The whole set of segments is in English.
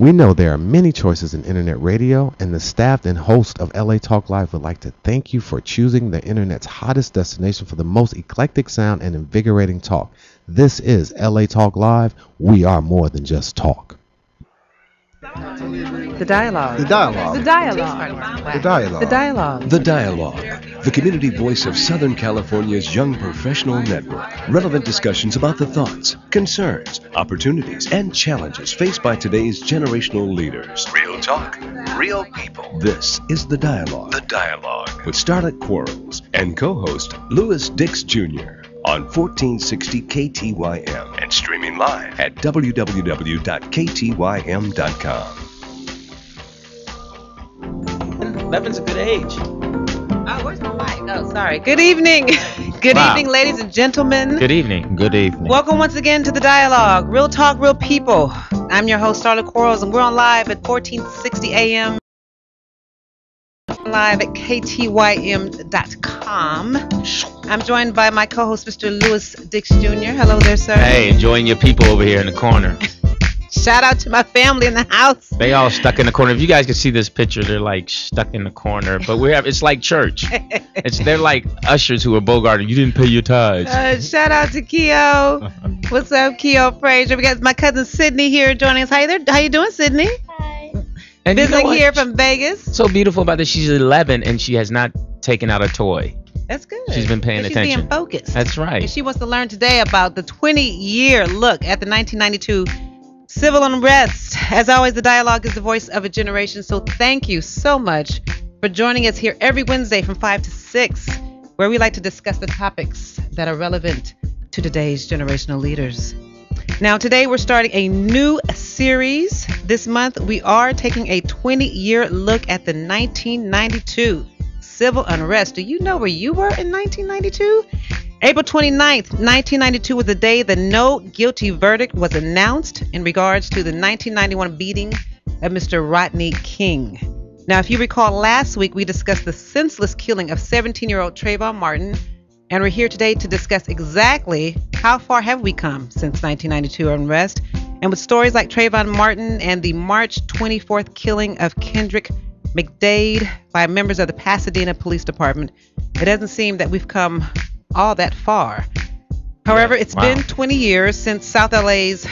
We know there are many choices in internet radio, and the staff and host of LA Talk Live would like to thank you for choosing the internet's hottest destination for the most eclectic sound and invigorating talk. This is LA Talk Live. We are more than just talk. The dialogue. The dialogue. The dialogue. The dialogue. The dialogue. The Dialogue, the community voice of Southern California's young professional network. Relevant discussions about the thoughts, concerns, opportunities, and challenges faced by today's generational leaders. Real talk, real people. This is The Dialogue. The Dialogue with Starlet Quarles and co-host Louis Dix Jr. on 1460 KTYM and streaming live at www.ktym.com. 11's a good age. Oh, where's my mic? Oh, sorry. Good evening. Good evening, ladies and gentlemen. Good evening. Good evening. Welcome once again to The Dialogue. Real talk, real people. I'm your host, Starlet Quarles, and we're on live at 1460 AM. Live at ktym.com. I'm joined by my co-host, Mr. Louis Dix Jr. Hello there, sir. Hey, enjoying your people over here in the corner. Shout out to my family in the house. They all stuck in the corner. If you guys can see this picture, they're like stuck in the corner. But it's like church. They're like ushers who are bogarting. You didn't pay your tithes. Shout out to Keo. What's up, Keo Frazier? We got my cousin Sydney here joining us. How you doing, Sydney? Hi. And Visiting you know here from Vegas. So beautiful about this. She's 11 and she has not taken out a toy. That's good. She's been paying attention. She's being focused. That's right. And she wants to learn today about the 20-year look at the 1992 civil unrest. As always, the dialogue is the voice of a generation. So thank you so much for joining us here every Wednesday from 5 to 6, where we like to discuss the topics that are relevant to today's generational leaders. Now, today we're starting a new series. This month, we are taking a 20-year look at the 1992 civil unrest. Do you know where you were in 1992? April 29th, 1992 was the day the no guilty verdict was announced in regards to the 1991 beating of Mr. Rodney King. Now, if you recall, last week we discussed the senseless killing of 17-year-old Trayvon Martin, and we're here today to discuss exactly how far have we come since 1992 unrest, and with stories like Trayvon Martin and the March 24th killing of Kendrick McDade by members of the Pasadena Police Department, it doesn't seem that we've come all that far. However, it's been 20 years since South LA's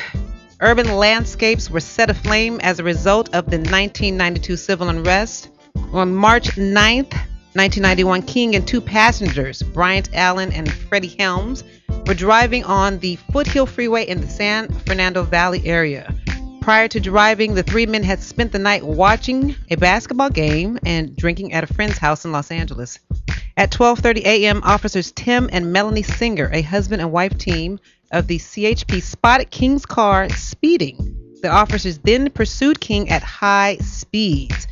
urban landscapes were set aflame as a result of the 1992 civil unrest. On March 9th, 1991, King and two passengers, Bryant Allen and Freddie Helms, were driving on the Foothill Freeway in the San Fernando Valley area. Prior to driving, the three men had spent the night watching a basketball game and drinking at a friend's house in Los Angeles. At 12:30 a.m., officers Tim and Melanie Singer, a husband and wife team of the CHP, spotted King's car speeding. The officers then pursued King at high speeds.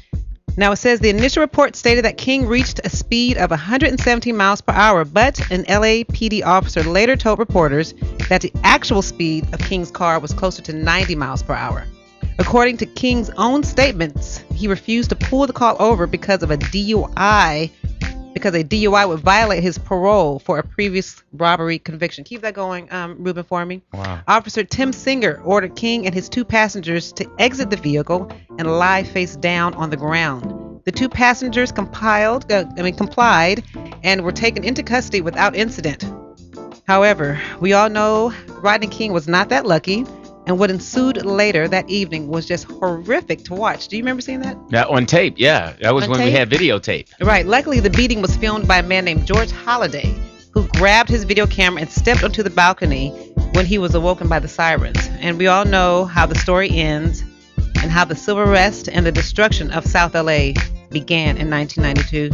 Now, it says the initial report stated that King reached a speed of 117 miles per hour, but an LAPD officer later told reporters that the actual speed of King's car was closer to 90 miles per hour. According to King's own statements, he refused to pull the car over because of a DUI, because a DUI would violate his parole for a previous robbery conviction. Keep that going, Ruben, for me. Wow. Officer Tim Singer ordered King and his two passengers to exit the vehicle and lie face down on the ground. The two passengers complied and were taken into custody without incident. However, we all know Rodney King was not that lucky, and what ensued later that evening was just horrific to watch. Do you remember seeing that? Yeah, on tape, yeah. That was when we had videotape. Right. Luckily, the beating was filmed by a man named George Holliday, who grabbed his video camera and stepped onto the balcony when he was awoken by the sirens. And we all know how the story ends and how the civil unrest and the destruction of South LA began in 1992.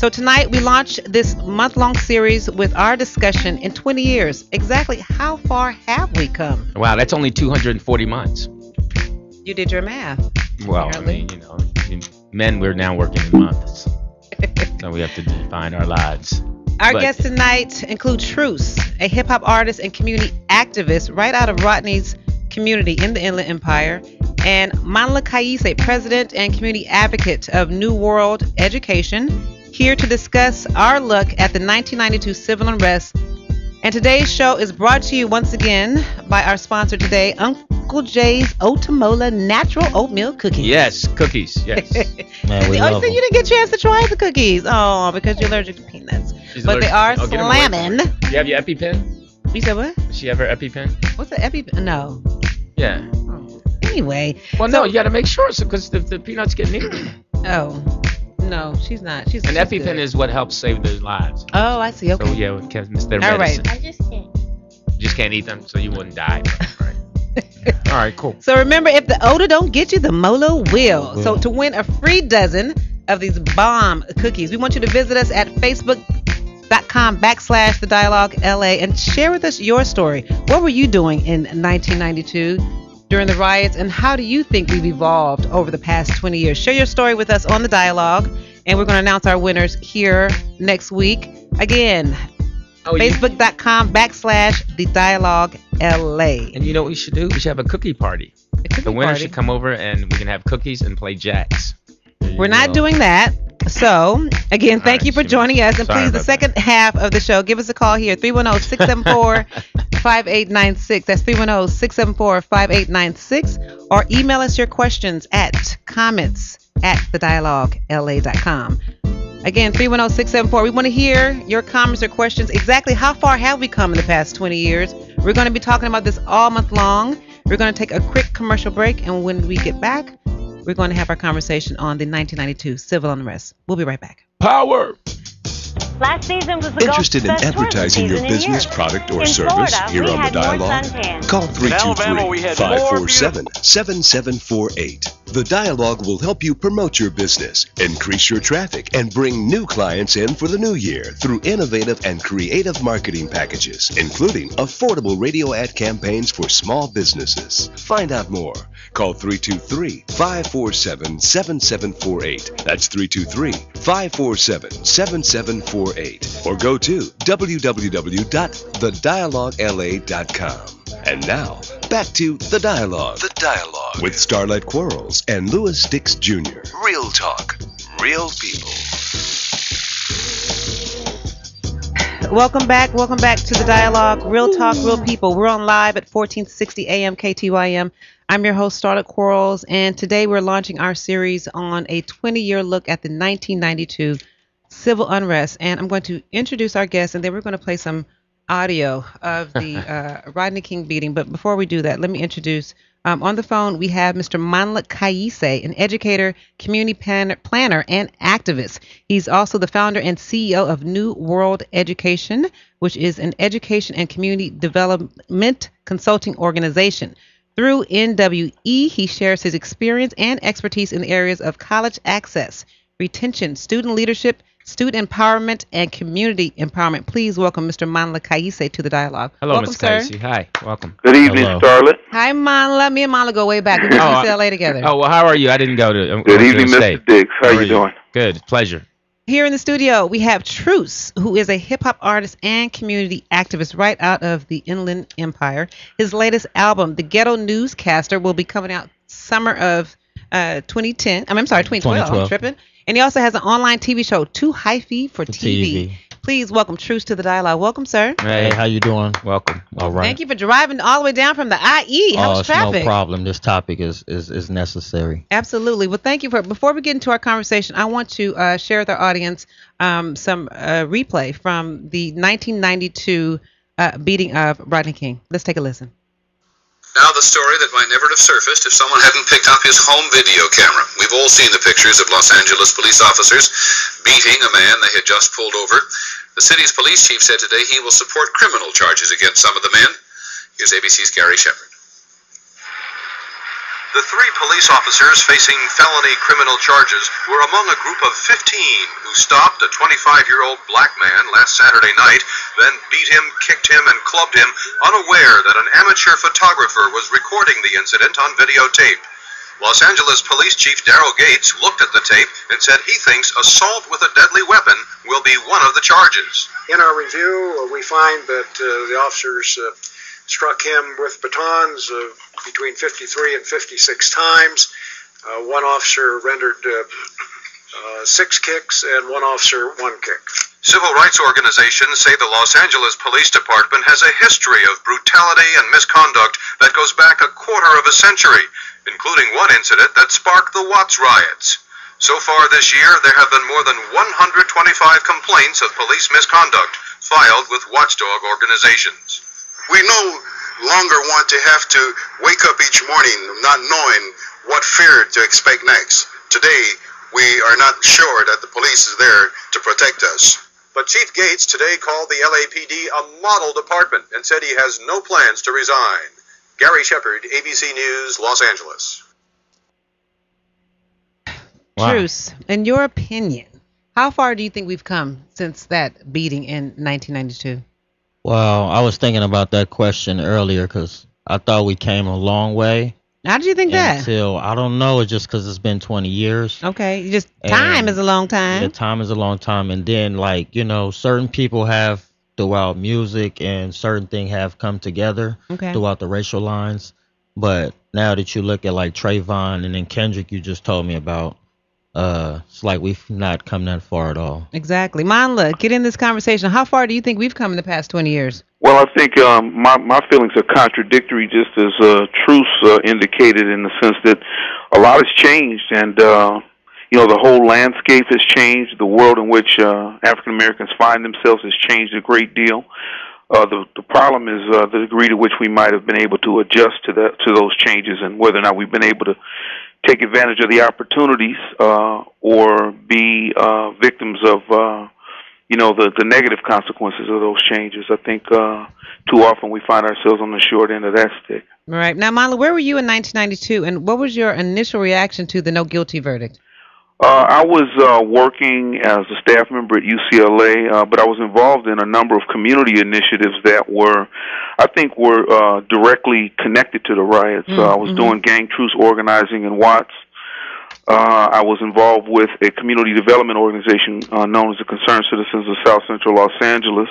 So tonight we launch this month-long series with our discussion in 20 years. Exactly how far have we come? Wow, that's only 240 months. You did your math. Well, apparently. I mean, men, we're now working in months. So we have to define our lives. Our guests tonight include Truce, a hip-hop artist and community activist right out of Rodney's community in the Inland Empire, and Manla Kaise, president and community advocate of New World Education, here to discuss our look at the 1992 civil unrest. And today's show is brought to you once again by our sponsor today, Uncle Uncle Jay's Otamola natural oatmeal cookies. Yes, cookies. Yes. Man, we Oh, love so you them. didn't get a chance to try the cookies. Oh, because you're allergic to peanuts. She's But they are allergic. Get 'em away from slamming. her. You have your EpiPen? You said what? Does she have her EpiPen? What's the epi? No. Yeah. Oh. Anyway. Well, so- no, you got to make sure, because the peanuts get near you. Oh. No, she's not. She's An she's EpiPen good. is what helps save their lives. Oh, I see. Okay. So yeah, it's their All right. medicine. I just can't. You just can't eat them, so you wouldn't die. Right. All right, cool. So remember, if the Oda don't get you, the Molo will. So to win a free dozen of these bomb cookies, we want you to visit us at Facebook.com/The Dialogue LA and share with us your story. What were you doing in 1992 during the riots, and how do you think we've evolved over the past 20 years? Share your story with us on The Dialogue, and we're going to announce our winners here next week. Again, Facebook.com/The Dialogue LA. And you know what we should do? We should have a cookie party. The winner party. should come over and we can have cookies and play jacks. We're not doing that. So, again, thank All you for right, joining us. And sorry please, the about second half of the show, give us a call here, 310-674-5896. That's 310-674-5896. Or email us your questions at comments@thedialoguela.com. Again, 310-674. We want to hear your comments or questions. Exactly how far have we come in the past 20 years? We're going to be talking about this all month long. We're going to take a quick commercial break, and when we get back, we're going to have our conversation on the 1992 civil unrest. We'll be right back. Power! Last season was the Interested in Gulf's best advertising your tourism season in business, years. product, or In service Florida, here we on The had more Dialogue? suntans. Call Alabama, we had more 323-547-7748. The Dialogue will help you promote your business, increase your traffic, and bring new clients in for the new year through innovative and creative marketing packages, including affordable radio ad campaigns for small businesses. Find out more. Call 323-547-7748. That's 323-547-7748. Or go to www.thedialoguela.com. And now, back to The Dialogue. The Dialogue. With Starlight Quarles and Louis Dix Jr. Real talk. Real people. Welcome back to The Dialogue. Real talk, real people. We're on live at 1460 AM KTYM. I'm your host, Starlight Quarles, and today we're launching our series on a 20-year look at the 1992 civil unrest. And I'm going to introduce our guests, and then we're going to play some audio of the Rodney King beating. But before we do that, let me introduce, on the phone, we have Mr. Manla Kaise, an educator, community planner, and activist. He's also the founder and CEO of New World Education, which is an education and community development consulting organization. Through NWE, he shares his experience and expertise in the areas of college access, retention, student leadership, student empowerment, and community empowerment. Please welcome Mr. Manla Kaise to The Dialogue. Hello, welcome, Ms. sir. Casey. Hi, welcome. Good evening, Hello. Starlet. Hi, Manla. Me and Manla go way back. We went to UCLA together. Oh, well, how are you? I didn't go to. Good evening, Mr. Diggs. How are you doing? Good, pleasure. Here in the studio, we have Truce, who is a hip-hop artist and community activist right out of the Inland Empire. His latest album, The Ghetto Newscaster, will be coming out summer of 2010. I'm sorry, 2012. I'm tripping. And he also has an online TV show, Too Hyphy for TV. Please welcome Truce to The Dialogue. Welcome, sir. Hey, how you doing? Welcome. All right. Thank you for driving all the way down from the IE. How was it's traffic? no problem. This topic is necessary. Absolutely. Well, thank you for. Before we get into our conversation, I want to share with our audience some replay from the 1992 beating of Rodney King. Let's take a listen. Now the story that might never have surfaced if someone hadn't picked up his home video camera. We've all seen the pictures of Los Angeles police officers beating a man they had just pulled over. The city's police chief said today he will support criminal charges against some of the men. Here's ABC's Gary Shepard. The three police officers facing felony criminal charges were among a group of 15 who stopped a 25-year-old black man last Saturday night, then beat him, kicked him, and clubbed him, unaware that an amateur photographer was recording the incident on videotape. Los Angeles Police Chief Daryl Gates looked at the tape and said he thinks assault with a deadly weapon will be one of the charges. In our review, we find that the officers struck him with batons between 53 and 56 times. One officer rendered 6 kicks and one officer 1 kick. Civil rights organizations say the Los Angeles Police Department has a history of brutality and misconduct that goes back a quarter of a century, including one incident that sparked the Watts riots. So far this year, there have been more than 125 complaints of police misconduct filed with watchdog organizations. We no longer want to have to wake up each morning not knowing what fear to expect next. Today, we are not sure that the police is there to protect us. But Chief Gates today called the LAPD a model department and said he has no plans to resign. Gary Shepard, ABC News, Los Angeles. Wow. Truce, in your opinion, how far do you think we've come since that beating in 1992? Well, I was thinking about that question earlier because I thought we came a long way. How did you think that? Until, I don't know, it's just because it's been 20 years. Okay, just time is a long time. Yeah, time is a long time. And then, like, you know, certain people have throughout music and certain things have come together throughout the racial lines. But now that you look at, like, Trayvon and then Kendrick you just told me about, it's like we've not come that far at all. Exactly. Manla, get in this conversation. How far do you think we've come in the past 20 years? Well, I think my feelings are contradictory, just as Truce indicated, in the sense that a lot has changed, and you know, the whole landscape has changed. The world in which African Americans find themselves has changed a great deal. The problem is the degree to which we might have been able to adjust to those changes, and whether or not we've been able to take advantage of the opportunities or be victims of you know, the negative consequences of those changes. I think too often we find ourselves on the short end of that stick. Right. Now, Manla, where were you in 1992, and what was your initial reaction to the no guilty verdict? I was working as a staff member at UCLA, but I was involved in a number of community initiatives that were directly connected to the riots. I was doing gang truce organizing in Watts. I was involved with a community development organization known as the Concerned Citizens of South Central Los Angeles,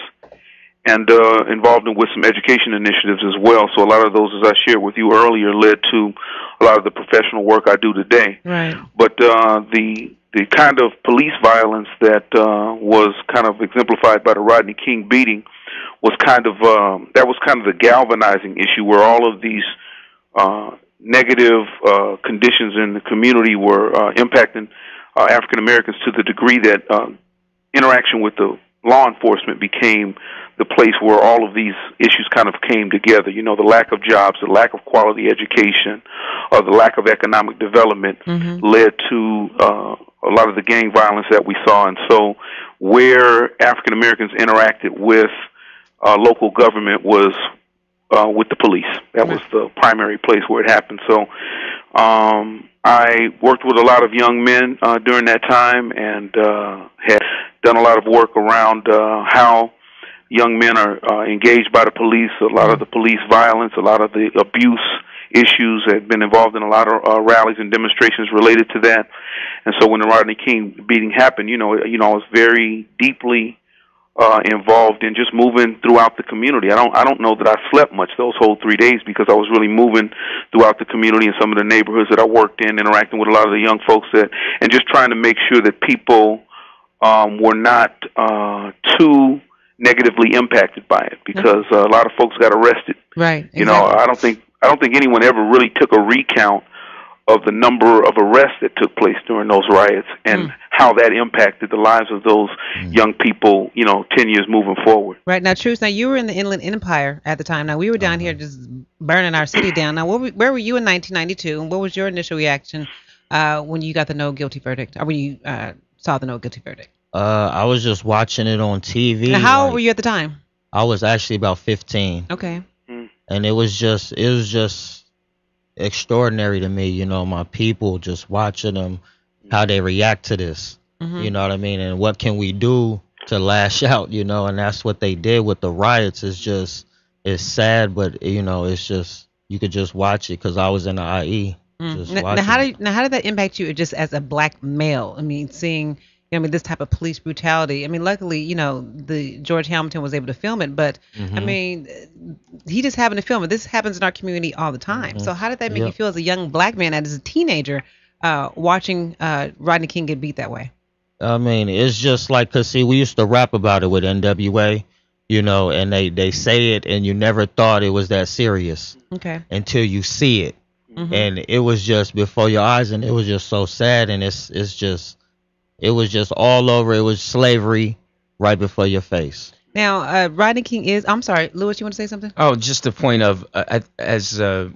and involved with some education initiatives as well. So a lot of those, as I shared with you earlier, led to a lot of the professional work I do today. Right. But the kind of police violence that was kind of exemplified by the Rodney King beating was kind of the galvanizing issue, where all of these negative conditions in the community were impacting African Americans to the degree that interaction with the law enforcement became the place where all of these issues kind of came together. You know, the lack of jobs, the lack of quality education, or the lack of economic development led to a lot of the gang violence that we saw. And so where African Americans interacted with local government was with the police. That was the primary place where it happened. So I worked with a lot of young men during that time, and had done a lot of work around how young men are engaged by the police, a lot of the police violence, a lot of the abuse issues. Had been involved in a lot of rallies and demonstrations related to that. And so when the Rodney King beating happened, I was very deeply involved in just moving throughout the community. I don't know that I slept much those whole 3 days, because I was really moving throughout the community in some of the neighborhoods that I worked in, interacting with a lot of the young folks and just trying to make sure that people were not too negatively impacted by it, because a lot of folks got arrested. Right. Exactly. I don't think anyone ever really took a recount of the number of arrests that took place during those riots and how that impacted the lives of those young people, 10 years moving forward. Right. Now, Truce, now you were in the Inland Empire at the time. Now, we were down here just burning our city down. Now, where were you in 1992, and what was your initial reaction when you got the no guilty verdict, or when you saw the no guilty verdict? I was just watching it on TV. Now, how old were you at the time? I was actually about 15. Okay. And it was just extraordinary to me, my people, just watching them, how they react to this. You know what I mean? And what can we do to lash out, and that's what they did with the riots. It's sad, but it's just, you could just watch it, because I was in the IE. Now, how did that impact you just as a black male? I mean, seeing this type of police brutality. I mean, luckily, the George Hamilton was able to film it, but I mean, he just happened to film it. This happens in our community all the time. So how did that make you feel as a young black man, as a teenager, watching Rodney King get beat that way? I mean, it's just like, cause see, we used to rap about it with NWA, and they say it, and you never thought it was that serious. Okay. Until you see it, and it was just before your eyes, and it was just so sad, and it was just all over. It was slavery right before your face. Now, Rodney King is. I'm sorry, Lewis. You want to say something? Oh, just the point of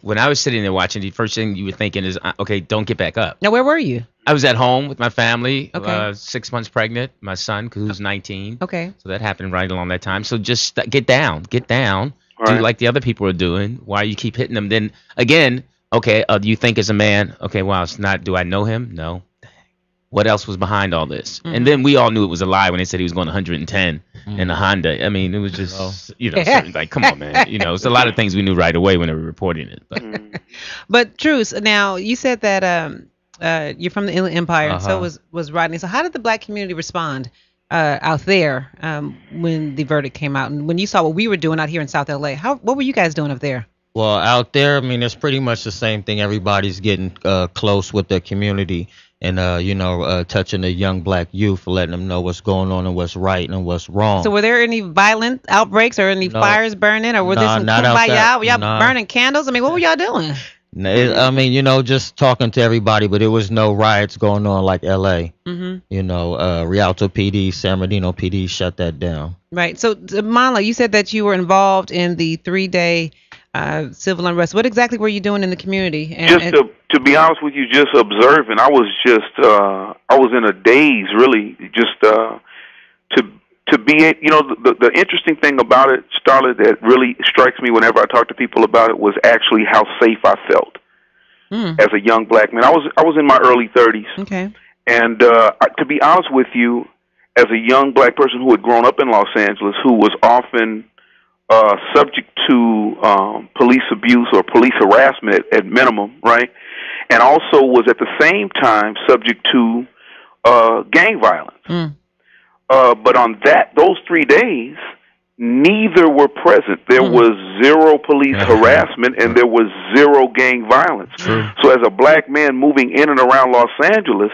when I was sitting there watching, the first thing you were thinking is, okay, don't get back up. Now, where were you? I was at home with my family. Okay. 6 months pregnant. My son, who's 19. Okay. So that happened right along that time. So just get down. Right. Do like the other people are doing. Why you keep hitting them? Then again, okay, you think as a man, okay, wow, it's not. Do I know him? No. What else was behind all this? And then we all knew it was a lie when they said he was going 110 in a Honda. I mean, it was just, certain, like, come on, man. It's a lot of things we knew right away when they were reporting it. But Truce, now you said that you're from the Inland Empire, and so was Rodney. So how did the black community respond out there when the verdict came out, and when you saw what we were doing out here in South LA? What were you guys doing up there? Well, out there, I mean, it's pretty much the same thing. Everybody's getting close with the community. And touching the young black youth, letting them know what's going on and what's right and what's wrong. So were there any violent outbreaks or any fires burning, or were there some kumbaya? Were y'all burning candles? I mean, what were y'all doing? I mean, just talking to everybody, but there was no riots going on like L.A. Rialto PD, San Bernardino PD shut that down. Right. So, Manla, you said that you were involved in the 3-day civil unrest. What exactly were you doing in the community? To be honest with you, just observing. I was I was in a daze, really, just to be, the interesting thing about it, Starlet, that really strikes me whenever I talk to people about it was actually how safe I felt as a young black man. I was in my early 30s. Okay. And to be honest with you, as a young black person who had grown up in Los Angeles, who was often subject to police abuse or police harassment at minimum, right? And also was at the same time subject to gang violence. But on those 3 days, neither were present. There was zero police harassment and there was zero gang violence. So as a black man moving in and around Los Angeles,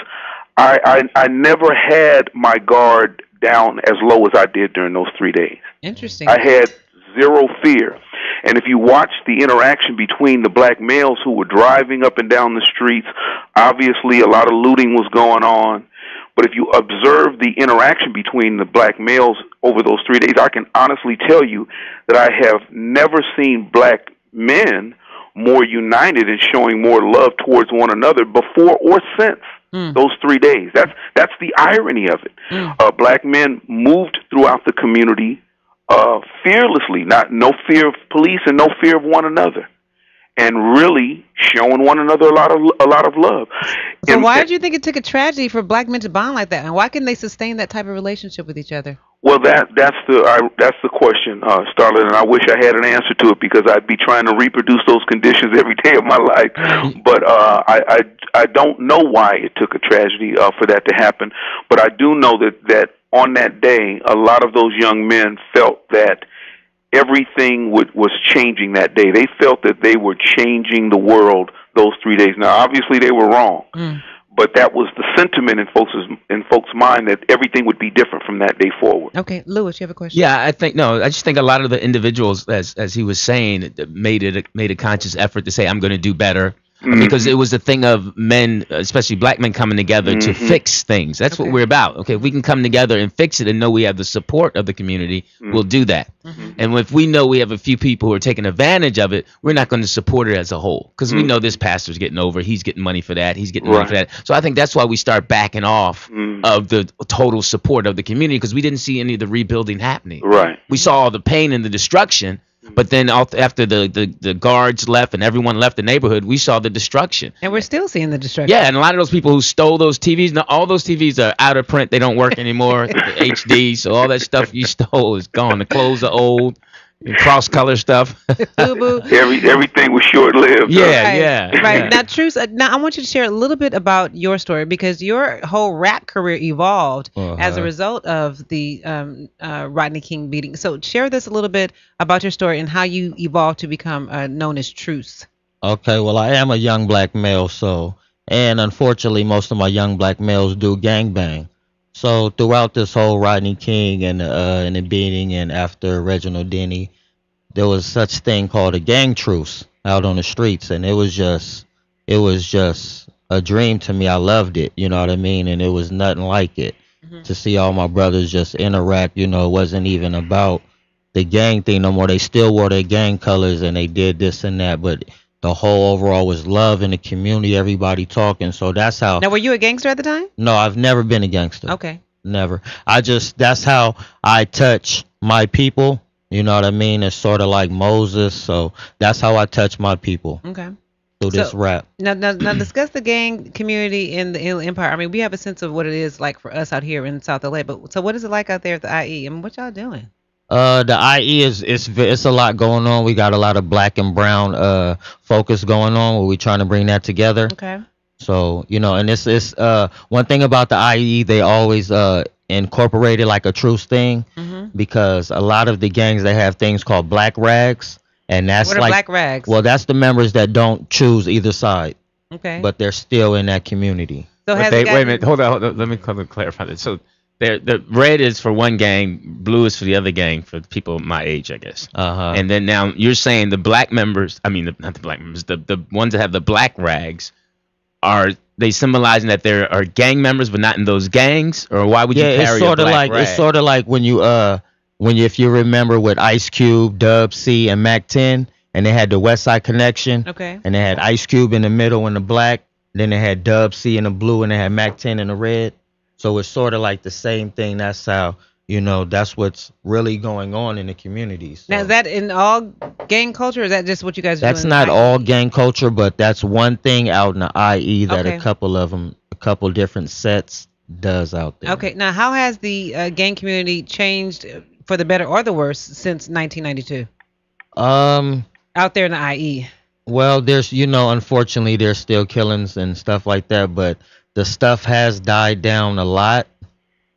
I never had my guard down as low as I did during those 3 days. Interesting. I had zero fear. And if you watch the interaction between the black males who were driving up and down the streets, obviously a lot of looting was going on. But if you observe the interaction between the black males over those 3 days, I can honestly tell you that I have never seen black men more united and showing more love towards one another before or since those 3 days. That's the irony of it. Black men moved throughout the community fearlessly, no fear of police and no fear of one another, and really showing one another a lot of love. So why did you think it took a tragedy for black men to bond like that, and why couldn't they sustain that type of relationship with each other? Well, that's the question, Starlet, and I wish I had an answer to it because I'd be trying to reproduce those conditions every day of my life. But I don't know why it took a tragedy for that to happen. But I do know that on that day, a lot of those young men felt that everything was changing that day. They felt that they were changing the world those 3 days. Now, obviously, they were wrong, but that was the sentiment in folks' mind that everything would be different from that day forward. Okay, Lewis, you have a question? Yeah, I just think a lot of the individuals, as he was saying, made a conscious effort to say, I'm going to do better. Because it was a thing of men, especially black men, coming together to fix things. That's what we're about. Okay, if we can come together and fix it and know we have the support of the community, we'll do that. And if we know we have a few people who are taking advantage of it, we're not going to support it as a whole. Because we know this pastor's getting over. He's getting money for that. He's getting money for that. So I think that's why we start backing off of the total support of the community, because we didn't see any of the rebuilding happening. Right. We saw all the pain and the destruction. But then after the guards left and everyone left the neighborhood, we saw the destruction. And we're still seeing the destruction. Yeah, and a lot of those people who stole those TVs, now all those TVs are out of print. They don't work anymore. The HD, so all that stuff you stole is gone. The clothes are old. Cross-color stuff. Everything was short-lived. Yeah. Right. Now, Truce, now I want you to share a little bit about your story, because your whole rap career evolved as a result of the Rodney King beating. So share this a little bit about your story and how you evolved to become known as Truce. Okay, well, I am a young black male, and unfortunately most of my young black males do gangbang. So throughout this whole Rodney King and the beating, and after Reginald Denny, there was such thing called a gang truce out on the streets, and it was just a dream to me. I loved it, you know what I mean, and it was nothing like it. To see all my brothers just interact, it wasn't even about the gang thing no more. They still wore their gang colors and they did this and that, but the whole overall was love in the community, everybody talking. So that's how. Now, were you a gangster at the time? No, I've never been a gangster. Okay. Never. That's how I touch my people. You know what I mean? It's sort of like Moses. So that's how I touch my people. Okay. Through this rap. Now, discuss the gang community in the Inland Empire. I mean, we have a sense of what it is like for us out here in South LA, but so what is it like out there at the IE? I mean, what y'all doing? The IE it's a lot going on. We got a lot of black and brown focus going on where we trying to bring that together. Okay. So, and it's one thing about the IE, they always incorporated like a truce thing, because a lot of the gangs, they have things called black rags, and that's what are like black rags? Well, that's the members that don't choose either side. Okay. But they're still in that community. So wait a minute, hold on, let me clarify this. So the red is for one gang, blue is for the other gang, for people my age, I guess. And then now you're saying the black members, not the black members, the ones that have the black rags, are they symbolizing that there are gang members but not in those gangs, or why would you carry a black rag? It's sort of like when if you remember with Ice Cube, Dub C, and Mac 10, and they had the West Side Connection. Okay. And they had Ice Cube in the middle in the black, then they had Dub C in the blue, and they had Mac 10 in the red. So it's sort of like the same thing. That's how, that's what's really going on in the communities. So. Now, is that in all gang culture, or is that just what you guys do? That's not all gang culture, but that's one thing out in the IE that Okay. a couple different sets does out there. Okay. Now, how has the gang community changed for the better or the worse since 1992? Out there in the IE. Well, there's, unfortunately, there's still killings and stuff like that, but the stuff has died down a lot.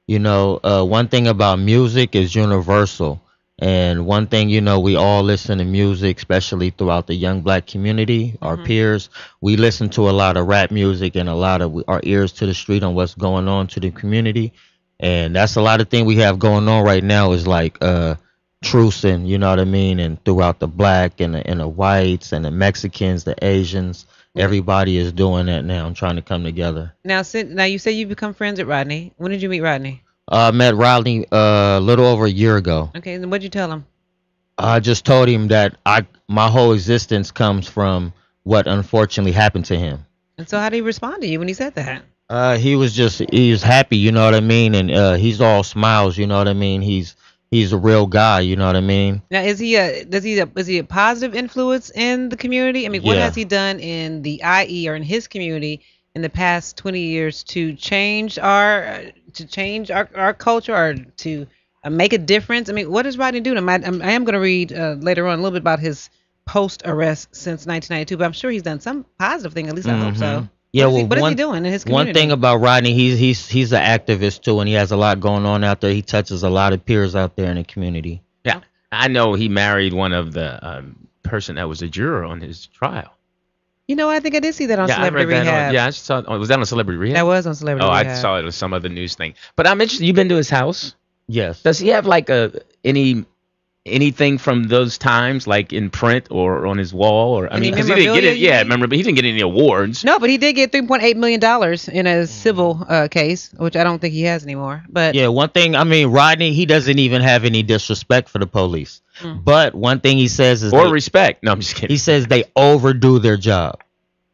One thing about music is universal. And one thing, we all listen to music, especially throughout the young black community, our peers. We listen to a lot of rap music and a lot of our ears to the street on what's going on to the community. And that's a lot of things we have going on right now is like trucing, you know what I mean? And throughout the black and the whites and the Mexicans, the Asians, everybody is doing that now. I'm trying to come together. Now you say you become friends with Rodney. When did you meet Rodney? I met Rodney a little over a year ago. Okay, and what'd you tell him? I just told him that my whole existence comes from what unfortunately happened to him. And so how did he respond to you when he said that? He was happy, you know what I mean? And he's all smiles, you know what I mean? He's a real guy, you know what I mean? Now, is he a positive influence in the community? I mean, what has he done in the IE or in his community in the past 20 years to change our culture or to make a difference? I mean, what is Rodney doing? I am going to read later on a little bit about his post-arrest since 1992, but I'm sure he's done some positive thing. At least I hope so. Yeah, what is he doing in his community? One thing about Rodney, he's an activist too, and he has a lot going on out there. He touches a lot of peers out there in the community. Yeah, I know he married one of the person that was a juror on his trial. I think I did see that on Celebrity Rehab. I saw. Was that on Celebrity Rehab? That was on Celebrity Rehab. I saw it on some other news thing. But I'm interested. You've been to his house? Yes. Does he have like anything from those times, like in print or on his wall? Or I mean, because he didn't get it. Yeah, remember, but he didn't get any awards. No, but he did get $3.8 million in a civil case, which I don't think he has anymore. But yeah, one thing. I mean, Rodney, he doesn't even have any disrespect for the police. But one thing he says is respect. No, I'm just kidding. He says they overdo their job.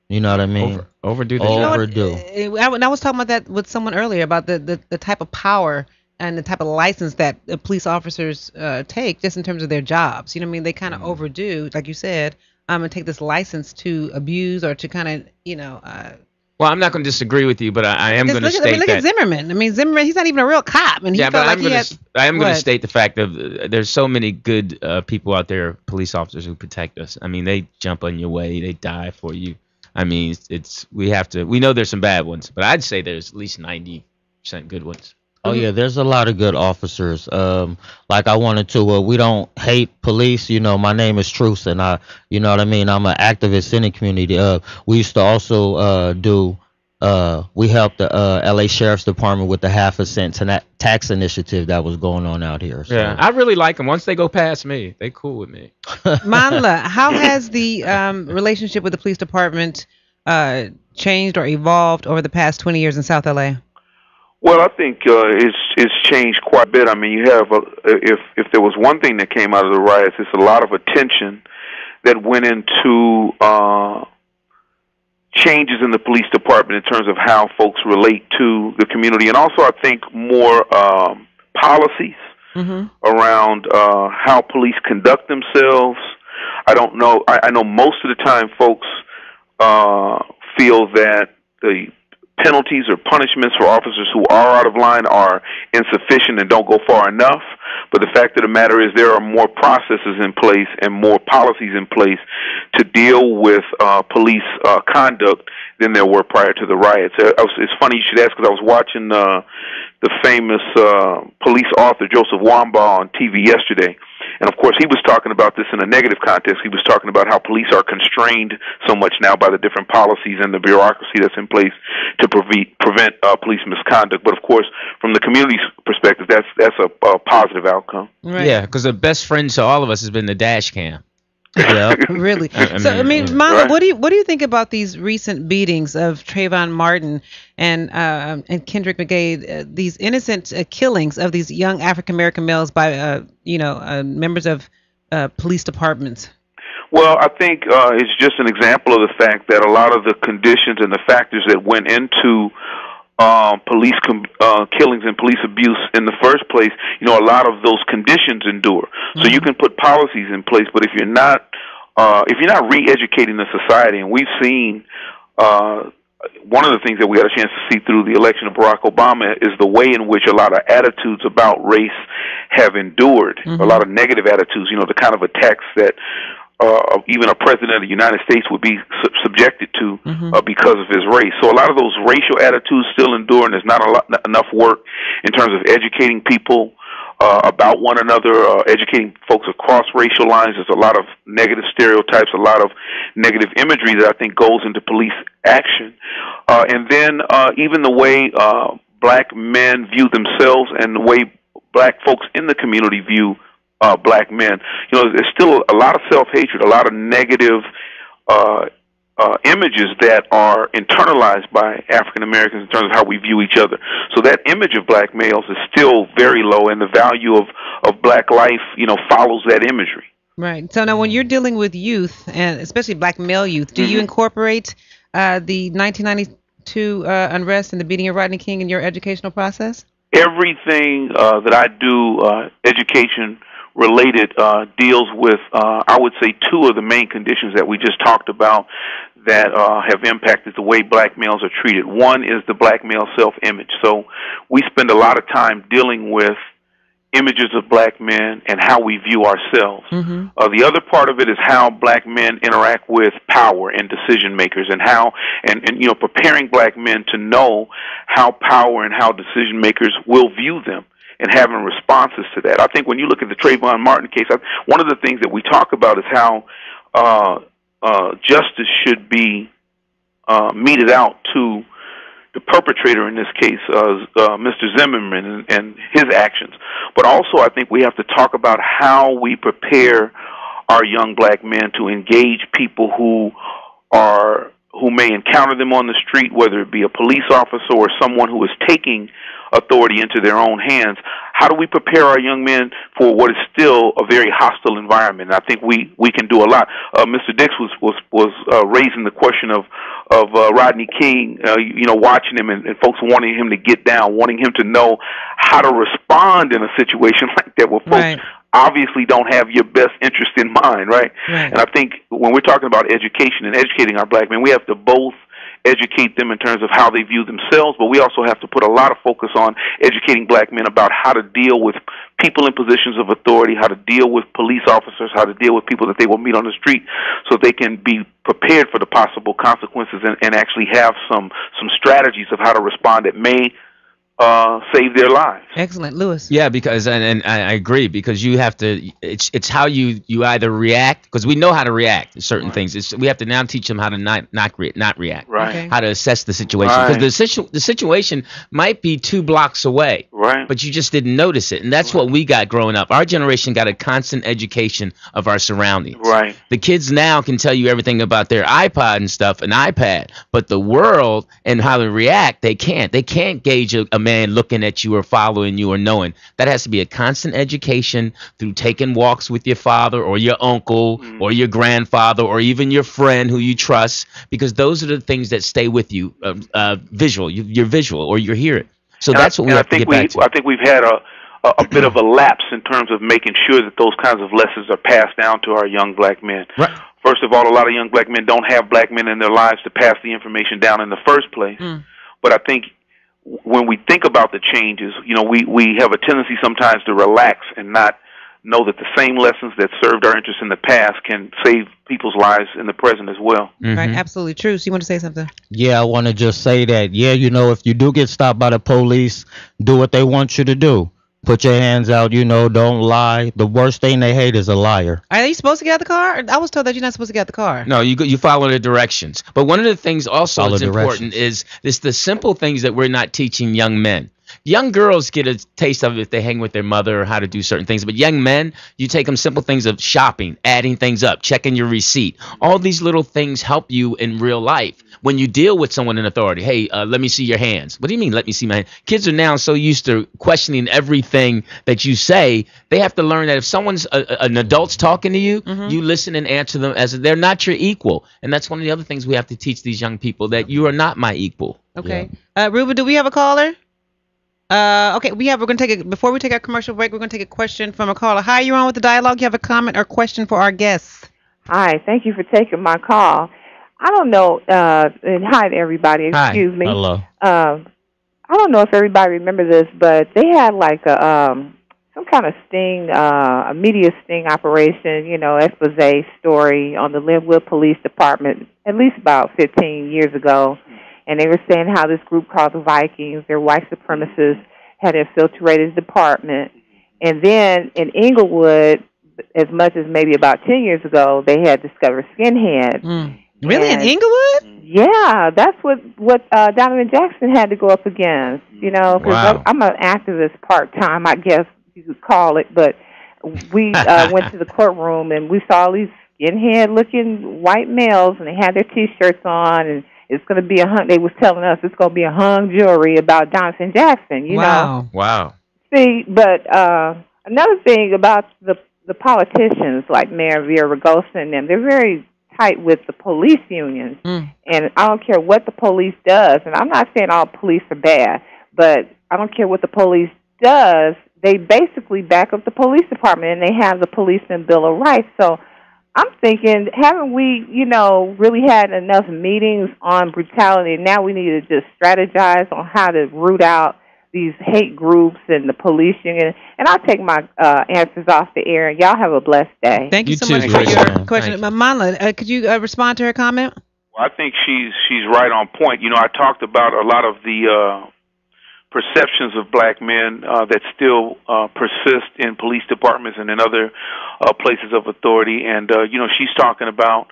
You know what I mean? Overdo their job. I was talking about that with someone earlier about the type of power and the type of license that police officers take just in terms of their jobs. You know what I mean? They kind of overdo, like you said, and take this license to abuse or to kind of, well, I'm not going to disagree with you, but I am going to state look at Zimmerman. I mean, Zimmerman, he's not even a real cop. And he felt like I am going to state the fact that there's so many good people out there, police officers who protect us. I mean, they jump on your way. They die for you. I mean, we know there's some bad ones, but I'd say there's at least 90% good ones. Oh yeah, there's a lot of good officers. Like I wanted to. We don't hate police. My name is Truce, and you know what I mean. I'm an activist in the community. We used to also do we helped the LA Sheriff's Department with the half a cent tax initiative that was going on out here. So. Yeah, I really like them. Once they go past me, they cool with me. Manla, how has the relationship with the police department changed or evolved over the past 20 years in South LA? Well, I think it's changed quite a bit. I mean, you have if there was one thing that came out of the riots, it's a lot of attention that went into changes in the police department in terms of how folks relate to the community, and also I think more policies around how police conduct themselves. I don't know. I know most of the time folks feel that the penalties or punishments for officers who are out of line are insufficient and don't go far enough. But the fact of the matter is there are more processes in place and more policies in place to deal with police conduct than there were prior to the riots. It's funny you should ask because I was watching the famous police author Joseph Wambaugh on TV yesterday. And, of course, he was talking about this in a negative context. He was talking about how police are constrained so much now by the different policies and the bureaucracy that's in place to prevent police misconduct. But, of course, from the community's perspective, that's a positive outcome. Right. Yeah, because the best friend to all of us has been the dash cam. Yeah, really. I mean, Manla, right. what do you think about these recent beatings of Trayvon Martin and Kendrick McGade? These innocent killings of these young African American males by members of police departments. Well, I think it's just an example of the fact that a lot of the conditions and the factors that went into police killings and police abuse in the first place, a lot of those conditions endure. So you can put policies in place, but if you're not re-educating the society, and we've seen one of the things that we had a chance to see through the election of Barack Obama is the way in which a lot of attitudes about race have endured, a lot of negative attitudes, the kind of attacks that even a president of the United States would be subjected to because of his race. So a lot of those racial attitudes still endure, and there's not enough work in terms of educating people about one another, educating folks across racial lines. There's a lot of negative stereotypes, a lot of negative imagery that I think goes into police action. And then even the way black men view themselves and the way black folks in the community view black men. There's still a lot of self-hatred, a lot of negative images that are internalized by African Americans in terms of how we view each other. So that image of black males is still very low, and the value of black life, follows that imagery. Right. So now when you're dealing with youth, and especially black male youth, do you incorporate the 1992 unrest and the beating of Rodney King in your educational process? Everything that I do, education related, deals with, I would say, two of the main conditions that we just talked about that have impacted the way black males are treated. One is the black male self-image. So we spend a lot of time dealing with images of black men and how we view ourselves. The other part of it is how black men interact with power and decision makers, and how and preparing black men to know how power and how decision makers will view them, and having responses to that. I think when you look at the Trayvon Martin case, one of the things that we talk about is how justice should be meted out to the perpetrator in this case, Mr. Zimmerman, and his actions. But also I think we have to talk about how we prepare our young black men to engage people who may encounter them on the street, whether it be a police officer or someone who is taking authority into their own hands. How do we prepare our young men for what is still a very hostile environment? And I think we can do a lot. Mr. Dix was raising the question of Rodney King, watching him and folks wanting him to get down, wanting him to know how to respond in a situation like that where folks obviously don't have your best interest in mind, right? And I think when we're talking about education and educating our black men, we have to both educate them in terms of how they view themselves, but we also have to put a lot of focus on educating black men about how to deal with people in positions of authority, how to deal with police officers, how to deal with people that they will meet on the street, so they can be prepared for the possible consequences and actually have some strategies of how to respond that may save their lives. Excellent, Lewis. Yeah, because and I agree, because you have to. It's how you either react, because we know how to react to certain things. We have to now teach them how to not react. Right. Okay. How to assess the situation, because the situation might be 2 blocks away. Right. But you just didn't notice it, and that's what we got growing up. Our generation got a constant education of our surroundings. Right. The kids now can tell you everything about their iPod and stuff, an iPad, but the world and how they react, they can't. They can't gauge a man looking at you or following you or knowing. That has to be a constant education through taking walks with your father or your uncle or your grandfather or even your friend who you trust, because those are the things that stay with you. Visual, you're visual or you're hearing. So that's what we have to get back to. I think we've had a bit of a lapse in terms of making sure that those kinds of lessons are passed down to our young black men. Right. First of all, a lot of young black men don't have black men in their lives to pass the information down in the first place. But I think when we think about the changes, we have a tendency sometimes to relax and not know that the same lessons that served our interests in the past can save people's lives in the present as well. Right, absolutely true. So you want to say something? Yeah, I want to just say that, if you do get stopped by the police, do what they want you to do. Put your hands out, don't lie. The worst thing they hate is a liar. Are you supposed to get out the car? I was told that you're not supposed to get out the car. No, you follow the directions. But one of the things also that's important is the simple things that we're not teaching young men. Young girls get a taste of it if they hang with their mother or how to do certain things. But young men, you take them simple things of shopping, adding things up, checking your receipt. All these little things help you in real life. When you deal with someone in authority, hey, let me see your hands. What do you mean, let me see my hands? Kids are now so used to questioning everything that you say, they have to learn that if someone's an adult's talking to you, you listen and answer them as they're not your equal. And that's one of the other things we have to teach these young people, that you are not my equal. Okay. Ruben, do we have a caller? Okay, we're going to take it before we take our commercial break. We're going to take a question from a caller. Hi, you're on with the dialogue. You have a comment or question for our guests? Hi, thank you for taking my call. I don't know, and hi to everybody. Excuse me. Hello. I don't know if everybody remembers this, but they had like some kind of sting, a media sting operation, expose story on the Linwood Police Department at least about 15 years ago. And they were saying how this group called the Vikings, their white supremacists, had infiltrated the department. And then in Inglewood, as much as maybe about 10 years ago, they had discovered skinheads. Really? In Inglewood? Yeah, that's what Donovan Jackson had to go up against, because I'm an activist part-time, I guess you could call it. But we went to the courtroom, and we saw all these skinhead-looking white males, and they had their T-shirts on, and it's going to be they was telling us it's going to be a hung jury about Donovan Jackson, you know. Wow. See, but another thing about the politicians like Mayor Villaraigosa and them, they're very tight with the police unions. And I don't care what the police does, and I'm not saying all police are bad, but I don't care what the police does, they basically back up the police department, and they have the Policeman Bill of Rights. So I'm thinking, haven't we, really had enough meetings on brutality? Now we need to just strategize on how to root out these hate groups and the police union. And I'll take my answers off the air. And y'all have a blessed day. Thank you so much for your question. Manla, could you respond to her comment? Well, I think she's right on point. I talked about a lot of the perceptions of black men that still persist in police departments and in other places of authority. And, she's talking about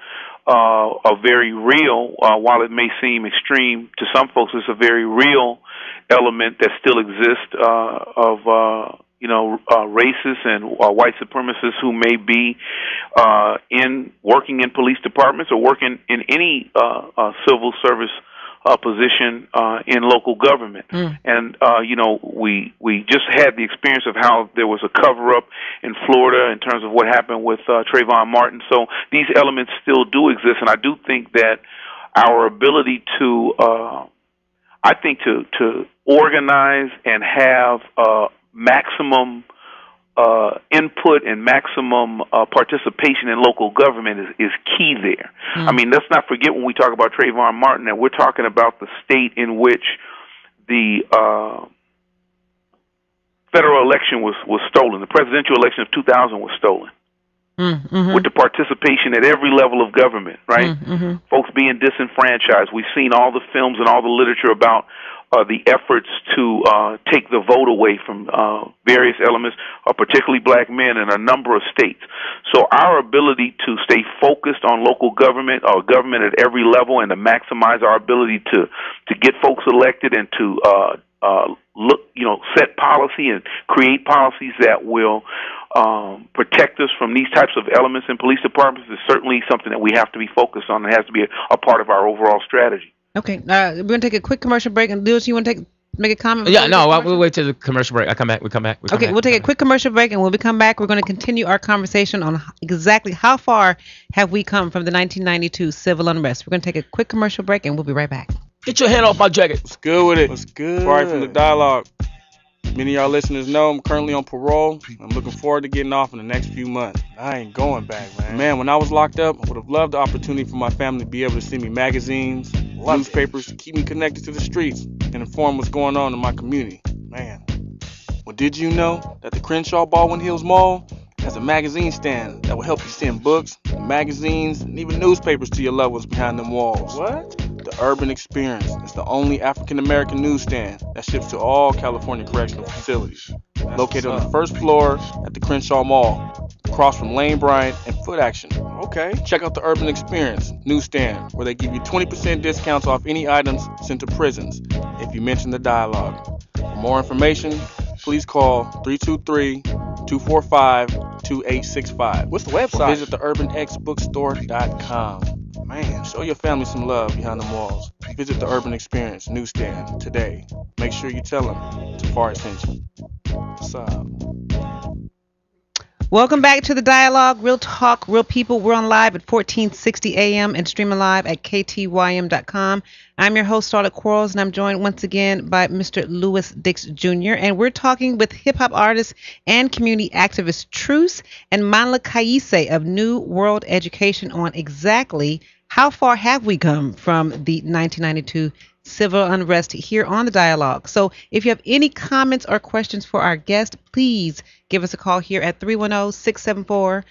a very real, while it may seem extreme to some folks, it's a very real element that still exists of, racists and white supremacists who may be working in police departments or working in any civil service position in local government. And we just had the experience of how there was a cover-up in Florida in terms of what happened with Trayvon Martin. So these elements still do exist, and I do think that our ability to organize and have maximum input and maximum participation in local government is key there. I mean, let's not forget when we talk about Trayvon Martin that we're talking about the state in which the federal election was stolen. The presidential election of 2000 was stolen. With the participation at every level of government, right? Folks being disenfranchised. We've seen all the films and all the literature about the efforts to take the vote away from various elements, particularly black men in a number of states. So our ability to stay focused on local government or government at every level and to maximize our ability to get folks elected and to set policy and create policies that will protect us from these types of elements in police departments is certainly something that we have to be focused on. It has to be a part of our overall strategy. Okay, we're going to take a quick commercial break. And Lewis, you want to make a comment? Yeah, no, we'll wait till the commercial break. We come back. We'll take a quick commercial break, and when we come back, we're going to continue our conversation on exactly how far have we come from the 1992 civil unrest. We're going to take a quick commercial break, and we'll be right back. Get your hand off my jacket. What's good with it? What's good? Right from the dialogue. Many of y'all listeners know I'm currently on parole. I'm looking forward to getting off in the next few months. I ain't going back, man. Man, when I was locked up, I would have loved the opportunity for my family to be able to send me magazines, newspapers, to keep me connected to the streets and inform what's going on in my community. Man. Well, did you know that the Crenshaw Baldwin Hills Mall has a magazine stand that will help you send books, magazines, and even newspapers to your loved ones behind them walls? What? The Urban Experience is the only African-American newsstand that ships to all California correctional facilities. Located on the first floor at the Crenshaw Mall, across from Lane Bryant and Foot Action. Okay. Check out the Urban Experience newsstand, where they give you 20% discounts off any items sent to prisons if you mention the dialogue. For more information, please call 323-245-2865. What's the website? Or visit theurbanxbookstore.com. Man, show your family some love behind the walls. Visit the Urban Experience newsstand today. Make sure you tell them Tafari sent you. What's up? Welcome back to the dialogue. Real talk, real people. We're on live at 1460 a.m. and streaming live at ktym.com. I'm your host, Starlet Quarles, and I'm joined once again by Mr. Lewis Dix Jr. And we're talking with hip-hop artist and community activist Truce and Manla Kaise of New World Education on exactly how far have we come from the 1992 civil unrest here on the dialogue. So if you have any comments or questions for our guest, please give us a call here at 310-674-5896.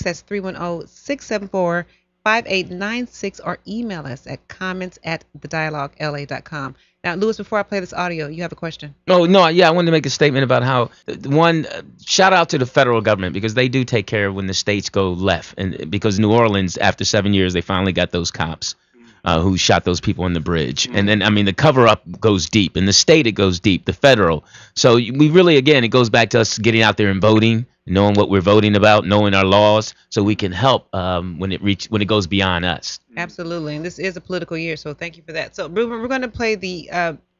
That's 310-674-5896, or email us at comments@thedialoguela.com. Now, Lewis, before I play this audio, you have a question? Oh, no, yeah, I wanted to make a statement about how, one, shout out to the federal government, because they do take care of when the states go left. And because New Orleans, after 7 years, they finally got those cops who shot those people on the bridge. And then, I mean, the cover-up goes deep. In the state, it goes deep, the federal. So we really, again, it goes back to us getting out there and voting, knowing what we're voting about, knowing our laws, so we can help when it goes beyond us. Absolutely, and this is a political year, so thank you for that. So, Ruben, we're going to play the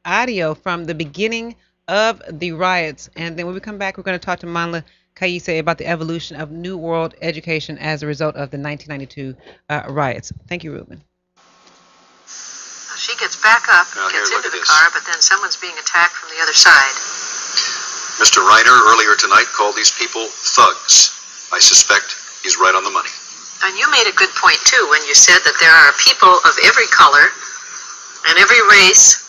audio from the beginning of the riots, and then when we come back, we're going to talk to Manla Kaise about the evolution of New World Education as a result of the 1992 riots. Thank you, Ruben. She gets back up, gets into the car, but then someone's being attacked from the other side. Mr. Reiner earlier tonight called these people thugs. I suspect he's right on the money. And you made a good point, too, when you said that there are people of every color and every race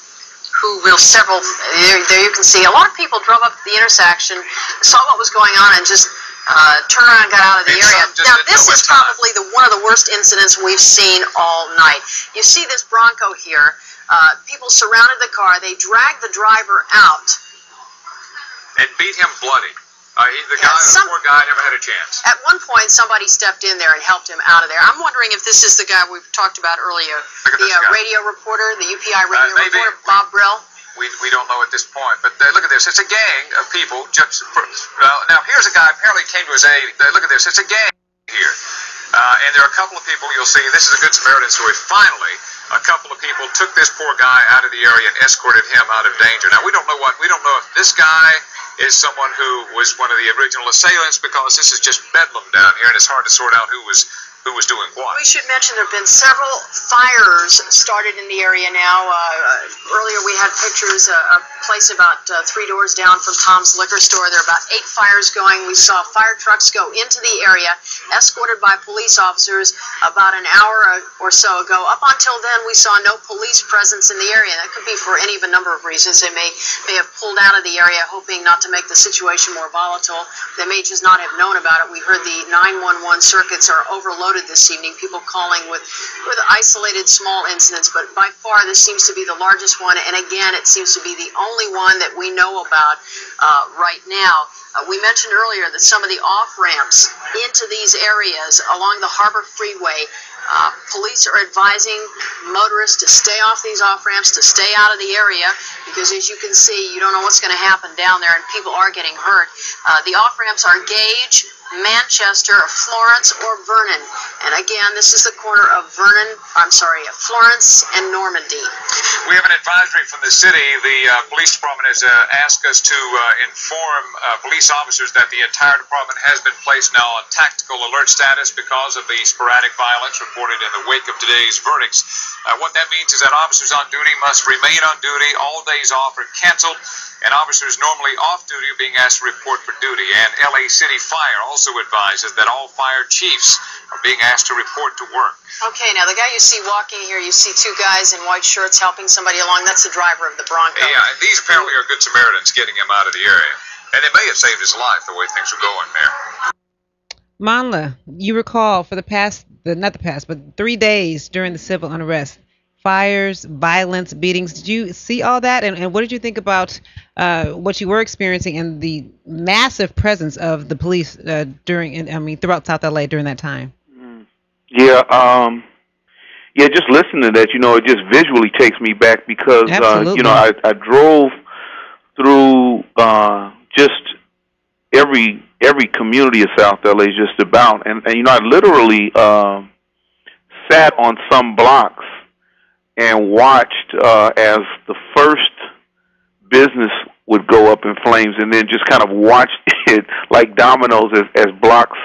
who will there you can see a lot of people drove up to the intersection, saw what was going on, and just turned around and got out of the area. Now, this is probably one of the worst incidents we've seen all night. You see this Bronco here. People surrounded the car. They dragged the driver out. And beat him bloody. The poor guy never had a chance. At one point, somebody stepped in there and helped him out of there. I'm wondering if this is the guy we talked about earlier, the radio reporter, the UPI radio reporter, Bob Brill. We don't know at this point, but look at this. It's a gang of people. Now, here's a guy apparently came to his aid. Look at this. It's a gang here. And there are a couple of people you'll see. This is a Good Samaritan story. Finally, a couple of people took this poor guy out of the area and escorted him out of danger. Now, we don't know if this guy is someone who was one of the original assailants, because this is just bedlam down here, and it's hard to sort out who was doing what. We should mention there have been several fires started in the area now. Earlier we had pictures, a place about 3 doors down from Tom's liquor store. There are about 8 fires going. We saw fire trucks go into the area, escorted by police officers about an hour or so ago. Up until then, we saw no police presence in the area. That could be for any of a number of reasons. They may have pulled out of the area, hoping not to make the situation more volatile. They may just not have known about it. We heard the 911 circuits are overloaded noted this evening, people calling with isolated small incidents, but by far this seems to be the largest one, and again, it seems to be the only one that we know about right now. We mentioned earlier that some of the off-ramps into these areas along the Harbor Freeway, police are advising motorists to stay off these off-ramps, to stay out of the area, because as you can see, you don't know what's going to happen down there, and people are getting hurt. The off-ramps are Gage, Manchester, Florence, or Vernon. And again, this is the corner of Florence and Normandy. We have an advisory from the city. The police department has asked us to inform police officers that the entire department has been placed now on tactical alert status because of the sporadic violence reported in the wake of today's verdicts. What that means is that officers on duty must remain on duty. All days off are canceled, and officers normally off duty are being asked to report for duty. And LA City Fire also advises that all fire chiefs are being asked to report to work. Okay, now the guy you see walking here, you see two guys in white shirts helping somebody along. That's the driver of the Bronco. Yeah, and these apparently are good Samaritans getting him out of the area. And it may have saved his life the way things are going there. Manla, you recall for but 3 days during the civil unrest, fires, violence, beatings. Did you see all that? And what did you think about what you were experiencing and the massive presence of the police throughout South LA during that time? Yeah, just listening to that, it just visually takes me back because, I drove through just every community of South LA just about. And I literally sat on some blocks and watched as the first business would go up in flames, and then just kind of watched it like dominoes as blocks,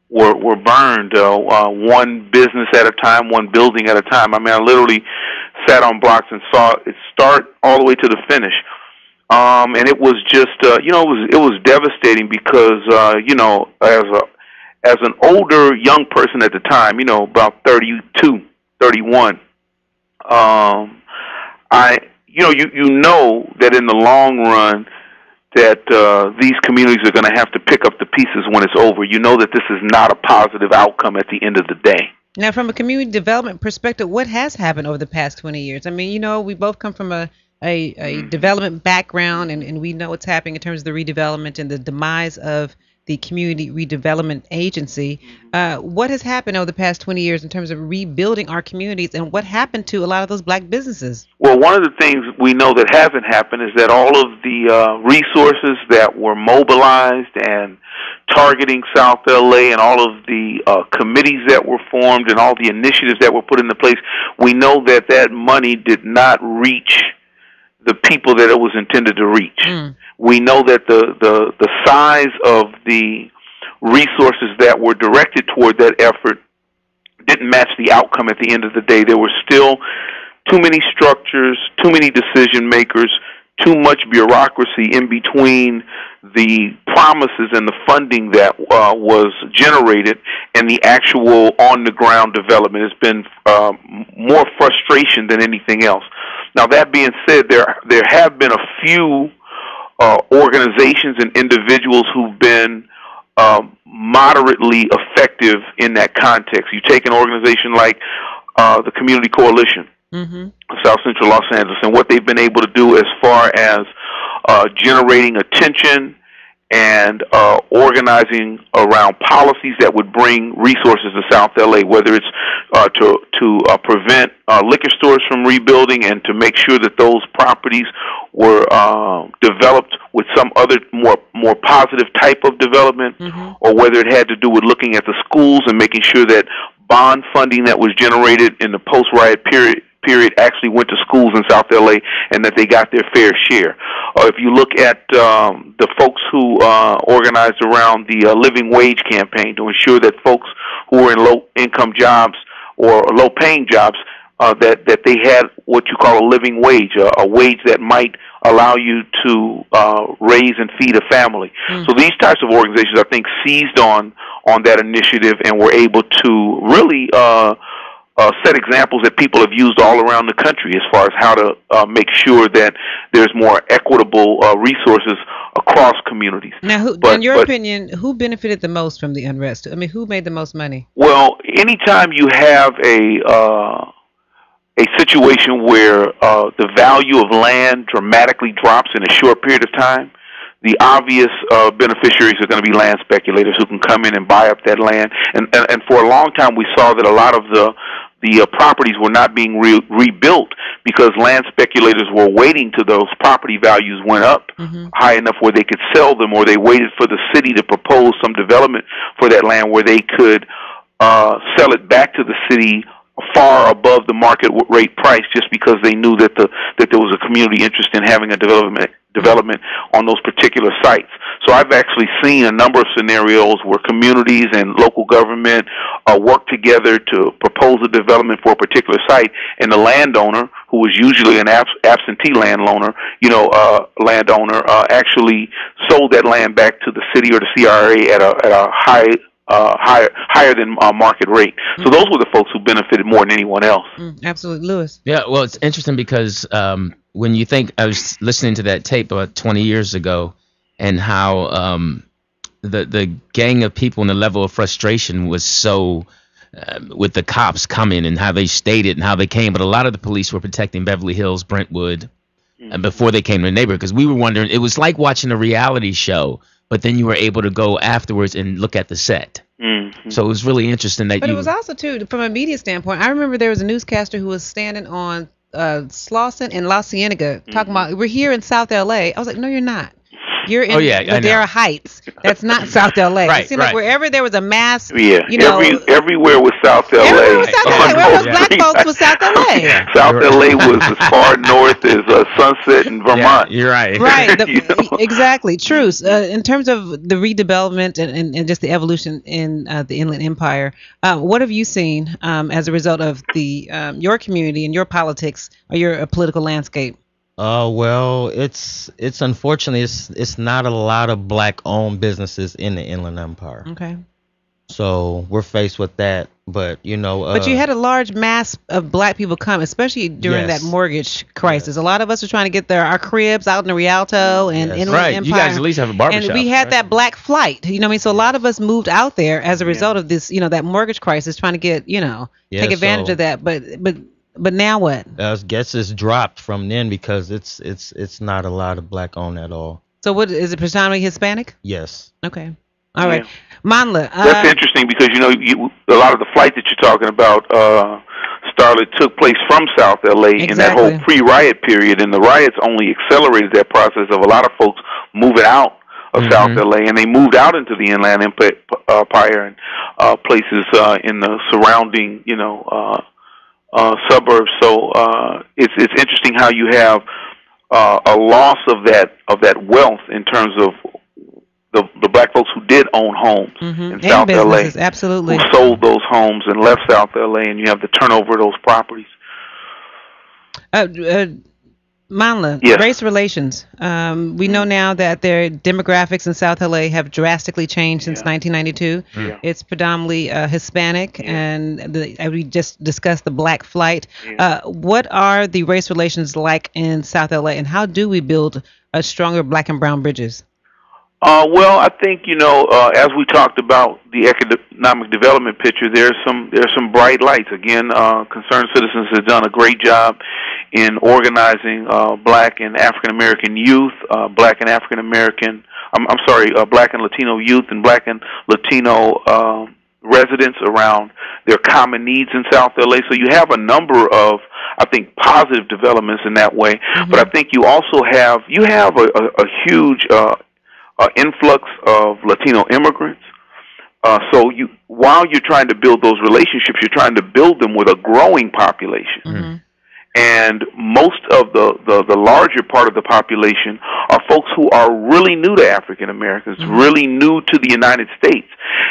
were burned, one business at a time, one building at a time. I mean, I literally sat on blocks and saw it start all the way to the finish. And it was just, it was devastating because, as an older young person at the time, about 32, 31, you know that in the long run that these communities are going to have to pick up the pieces when it's over. You know that this is not a positive outcome at the end of the day. Now, from a community development perspective, what has happened over the past 20 years? I mean, we both come from a development background, and we know what's happening in terms of the redevelopment and the demise of the Community Redevelopment Agency. What has happened over the past 20 years in terms of rebuilding our communities, and what happened to a lot of those black businesses? Well, one of the things we know that hasn't happened is that all of the resources that were mobilized and targeting South LA and all of the committees that were formed and all the initiatives that were put into place, we know that that money did not reach the people that it was intended to reach. We know that the size of the resources that were directed toward that effort didn't match the outcome at the end of the day. There were still too many structures, too many decision makers, too much bureaucracy in between the promises and the funding that was generated and the actual on-the-ground development. It's been more frustration than anything else. Now, that being said, there have been a few organizations and individuals who've been moderately effective in that context. You take an organization like the Community Coalition of South Central Los Angeles, and what they've been able to do as far as generating attention and organizing around policies that would bring resources to South LA, whether it's to prevent liquor stores from rebuilding and to make sure that those properties were developed with some other more positive type of development, or whether it had to do with looking at the schools and making sure that bond funding that was generated in the post-riot period actually went to schools in South LA and that they got their fair share. If you look at the folks who organized around the living wage campaign to ensure that folks who were in low-income jobs or low-paying jobs, that they had what you call a living wage, a wage that might allow you to raise and feed a family. So these types of organizations, I think, seized on that initiative and were able to really set examples that people have used all around the country as far as how to make sure that there's more equitable resources across communities. Now, in your opinion, who benefited the most from the unrest? I mean, who made the most money? Well, anytime you have a situation where the value of land dramatically drops in a short period of time, the obvious beneficiaries are going to be land speculators who can come in and buy up that land. And for a long time, we saw that a lot of the properties were not being rebuilt because land speculators were waiting till those property values went up high enough where they could sell them, or they waited for the city to propose some development for that land where they could sell it back to the city far above the market rate price, just because they knew that there was a community interest in having a development on those particular sites. So I've actually seen a number of scenarios where communities and local government work together to propose a development for a particular site, and the landowner, who was usually an absentee landowner, actually sold that land back to the city or the CRA at a higher than market rate. So those were the folks who benefited more than anyone else. Absolutely. Lewis. Yeah, well, it's interesting because when you think, I was listening to that tape about 20 years ago, and how the gang of people and the level of frustration was so with the cops coming, and how they stated and how they came. But a lot of the police were protecting Beverly Hills, Brentwood, and before they came to the neighborhood, because we were wondering, it was like watching a reality show, but then you were able to go afterwards and look at the set. So it was really interesting that. But it was also too, from a media standpoint. I remember there was a newscaster who was standing on Slauson and La Cienega talking about, we're here in South LA. I was like, no, you're not. You're in Ladera Heights. That's not South LA. Right, it seemed like wherever there was a mass, everywhere was South LA. Everywhere was South LA. Where was black folks was South LA. South LA was as far north as Sunset in Vermont. Yeah, you're right. Right. Exactly. True. In terms of the redevelopment and just the evolution in the Inland Empire, what have you seen as a result of your community and your politics or your political landscape? Well, it's unfortunately it's not a lot of black-owned businesses in the Inland Empire. Okay. So we're faced with that, but but you had a large mass of black people come, especially during that mortgage crisis. A lot of us were trying to get our cribs out in the Rialto and Inland Empire. You guys at least have a barbershop. And we had that black flight. You know what I mean? So a lot of us moved out there as a result of this, that mortgage crisis, trying to get, take advantage of that. But now what? I guess it's dropped from then because it's not a lot of black owned at all. So what is it, predominantly Hispanic? Yes. Okay. All right. Manla. That's interesting because a lot of the flight that you're talking about, Starlet, took place from South LA in that whole pre-riot period, and the riots only accelerated that process of a lot of folks moving out of South LA, and they moved out into the Inland Empire and places in the surrounding, suburbs. So it's interesting how you have a loss of that wealth in terms of the black folks who did own homes in South LA, absolutely, who sold those homes and left South LA, and you have the turnover of those properties. Manla, race relations. We know now that their demographics in South LA have drastically changed since 1992. Yeah. It's predominantly Hispanic, and we just discussed the black flight. What are the race relations like in South LA, and how do we build a stronger black and brown bridges? Well, I think as we talked about the economic development picture, there's some bright lights. Again, Concerned Citizens has done a great job in organizing black and African American youth, black and African American. Black and Latino youth and black and Latino residents around their common needs in South LA. So you have a number of, I think, positive developments in that way. But I think you also have a huge influx of Latino immigrants. So while you're trying to build those relationships, you're trying to build them with a growing population. And most of the larger part of the population are folks who are really new to African Americans, really new to the United States.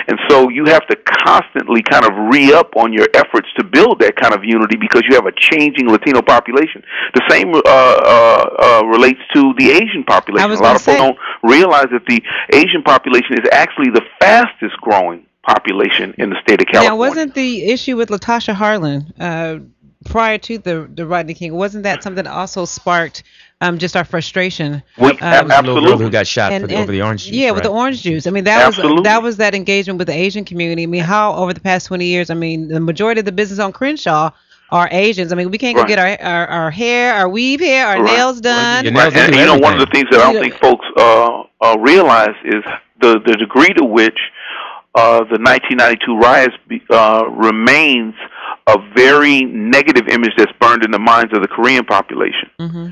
And so you have to constantly kind of re-up on your efforts to build that kind of unity because you have a changing Latino population. The same relates to the Asian population. A lot of people don't realize that the Asian population is actually the fastest growing population in the state of California. Now, wasn't the issue with Latasha Harlan prior to the Rodney King, wasn't that something that also sparked just our frustration? Absolutely. Little girl who got shot over the orange juice. Yeah, right? with the orange juice. I mean, that was that engagement with the Asian community. I mean, how over the past 20 years, I mean, the majority of the business on Crenshaw are Asians. I mean, we can't go get our hair, our weave hair, our nails done. And one of the things that I don't think folks realize is the degree to which the 1992 riots remains a very negative image that's burned in the minds of the Korean population. Mm-hmm.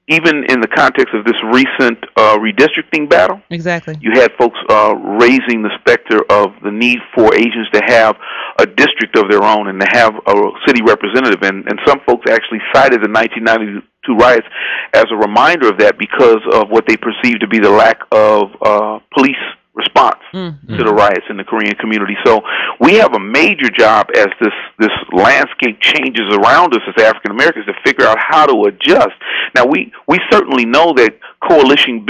Even in the context of this recent redistricting battle, exactly, you had folks raising the specter of the need for Asians to have a district of their own and to have a city representative. And some folks actually cited the 1992 riots as a reminder of that because of what they perceived to be the lack of police response to the riots in the Korean community. So we have a major job as this landscape changes around us as African Americans to figure out how to adjust. Now we certainly know that coalition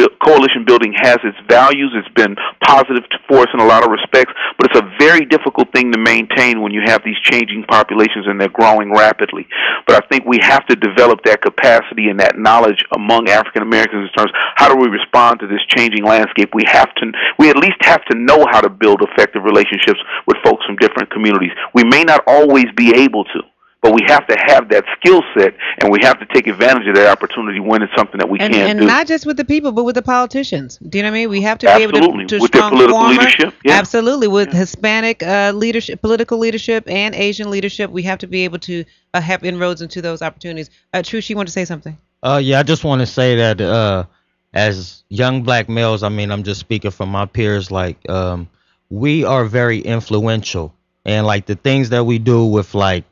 building has its values. It's been positive for us in a lot of respects, but it's a very difficult thing to maintain when you have these changing populations and they're growing rapidly. But I think we have to develop that capacity and that knowledge among African Americans in terms of how do we respond to this changing landscape. We at least have to know how to build effective relationships with folks from different communities. We may not always be able to, but we have to have that skill set, and we have to take advantage of that opportunity when it's something that we can do. And not just with the people, but with the politicians. Do you know what I mean? We have to Absolutely. be able to with their political leadership. Yeah. Absolutely. With Hispanic leadership, political leadership, and Asian leadership, we have to be able to have inroads into those opportunities. Trush, you want to say something? Yeah, I just want to say that as young black males, I mean, I'm just speaking from my peers, like, we are very influential. And, like, the things that we do with, like,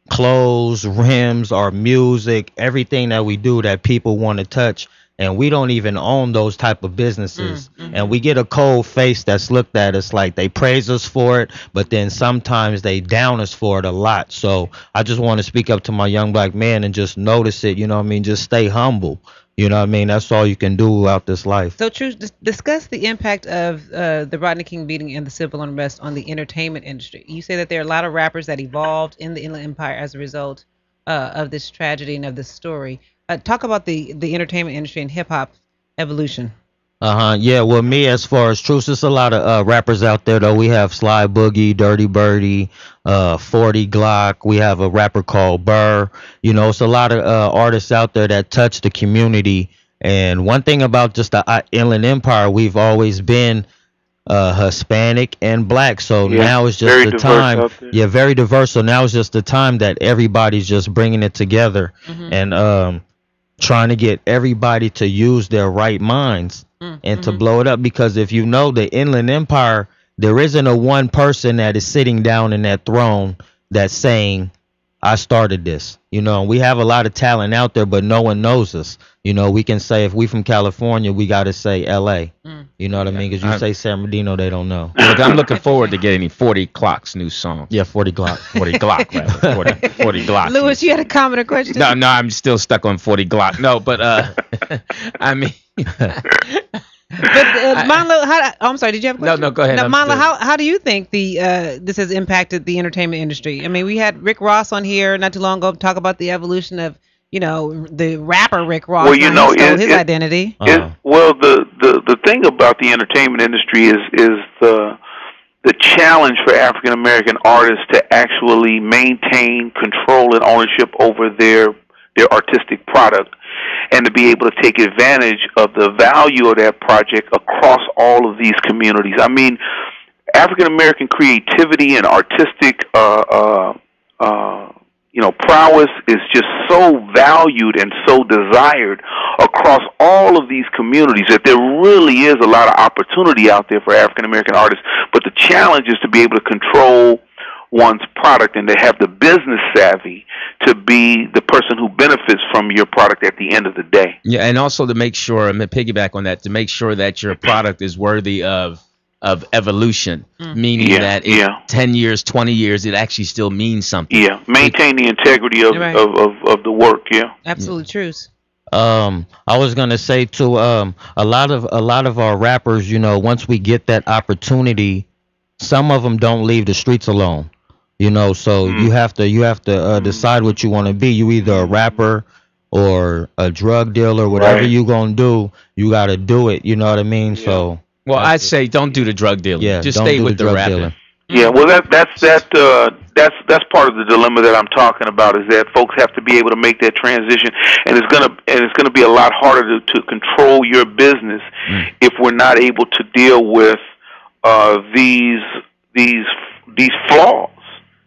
clothes, rims, our music, everything that we do that people want to touch, and we don't even own those type of businesses. And we get a cold face that's looked at us like they praise us for it, but then sometimes they down us for it a lot. So I just want to speak up to my young black man and just notice it, you know what I mean? Just stay humble. You know what I mean? That's all you can do out this life. So, Truth, discuss the impact of the Rodney King beating and the civil unrest on the entertainment industry. You say that there are a lot of rappers that evolved in the Inland Empire as a result of this tragedy and of this story. Talk about the entertainment industry and hip-hop evolution. Yeah, well, me, as far as Truth, there's a lot of rappers out there, though. We have Sly Boogie, Dirty Birdie, 40 Glock. We have a rapper called Burr. You know, it's a lot of artists out there that touch the community. And one thing about just the Inland Empire, we've always been Hispanic and black. So now it's just the time. Yeah, very diverse. So now it's just the time that everybody's just bringing it together and trying to get everybody to use their right minds and to blow it up. Because if you know the Inland Empire, there isn't a one person that is sitting down in that throne that's saying, I started this. You know, we have a lot of talent out there, but no one knows us. You know, we can say if we from California, we got to say L.A. You know what I mean? Because you say San Bernardino, they don't know. Look, I'm looking forward to getting 40 Glock's new song. Yeah, 40 Glock. 40 Glock, rather. 40 Glock. Lewis, you had a comment or question? No, I'm still stuck on 40 Glock. No, but I mean... But Monlo, I'm sorry. Did you have a question? No, go ahead. Now, Monlo, how do you think this has impacted the entertainment industry? I mean, we had Rick Ross on here not too long ago talk about the evolution of the rapper Rick Ross. Well, stole his identity. Well, the thing about the entertainment industry is the challenge for African American artists to actually maintain control and ownership over their artistic product, and to be able to take advantage of the value of that project across all of these communities. I mean, African American creativity and artistic prowess is just so valued and so desired across all of these communities that there really is a lot of opportunity out there for African American artists. But the challenge is to be able to control one's product and to have the business savvy to be the person who benefits from your product at the end of the day. Yeah, and also to make sure, I'm going to piggyback on that, to make sure that your product is worthy of evolution, meaning that in 10 years, 20 years, it actually still means something. Yeah, maintain the integrity of the work, Absolute truth. I was gonna say too, a lot of our rappers, once we get that opportunity some of them don't leave the streets alone. You know, so you have to decide what you want to be. You either a rapper or a drug dealer, whatever you gonna do, you gotta do it. You know what I mean? Yeah. So well, I'd say don't do the drug dealing. Yeah, just don't stay do with the the drug rapping. dealing. Yeah, well, that's part of the dilemma that I'm talking about, is that folks have to be able to make that transition, and it's gonna be a lot harder to control your business if we're not able to deal with these flaws.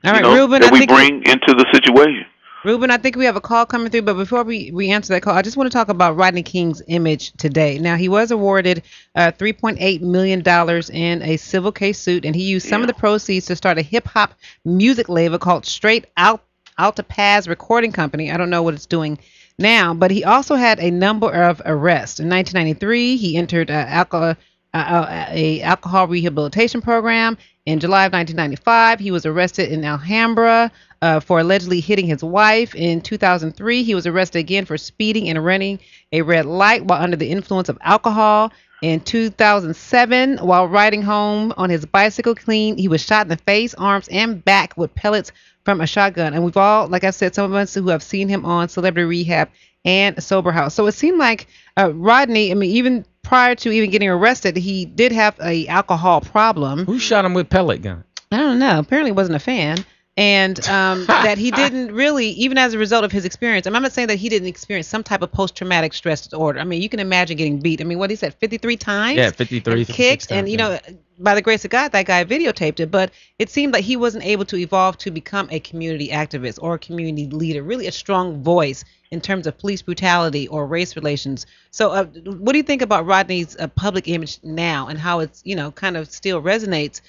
All right, you know, Ruben, that we bring into the situation. Ruben, I think we have a call coming through, but before we answer that call, I just want to talk about Rodney King's image today. Now, he was awarded $3.8 million in a civil case suit, and he used some of the proceeds to start a hip-hop music label called Straight Outta Paz Recording Company. I don't know what it's doing now, but he also had a number of arrests. In 1993, he entered a alcohol rehabilitation program. In July of 1995, he was arrested in Alhambra for allegedly hitting his wife. In 2003, he was arrested again for speeding and running a red light while under the influence of alcohol. In 2007, while riding home on his bicycle clean, he was shot in the face, arms, and back with pellets from a shotgun. And we've all, like I said, some of us who have seen him on Celebrity Rehab and Sober House. So it seemed like Rodney, I mean, even prior to even getting arrested, he did have a alcohol problem. Who shot him with pellet gun? I don't know. Apparently wasn't a fan. And that he didn't really, even as a result of his experience, I'm not saying that he didn't experience some type of post-traumatic stress disorder. I mean, you can imagine getting beat. I mean, what he said, 53 times? Yeah, 53. And kicked. And, you know, by the grace of God, that guy videotaped it. But it seemed like he wasn't able to evolve to become a community activist or a community leader, really a strong voice in terms of police brutality or race relations. So what do you think about Rodney's public image now and how it's, you know, kind of still resonates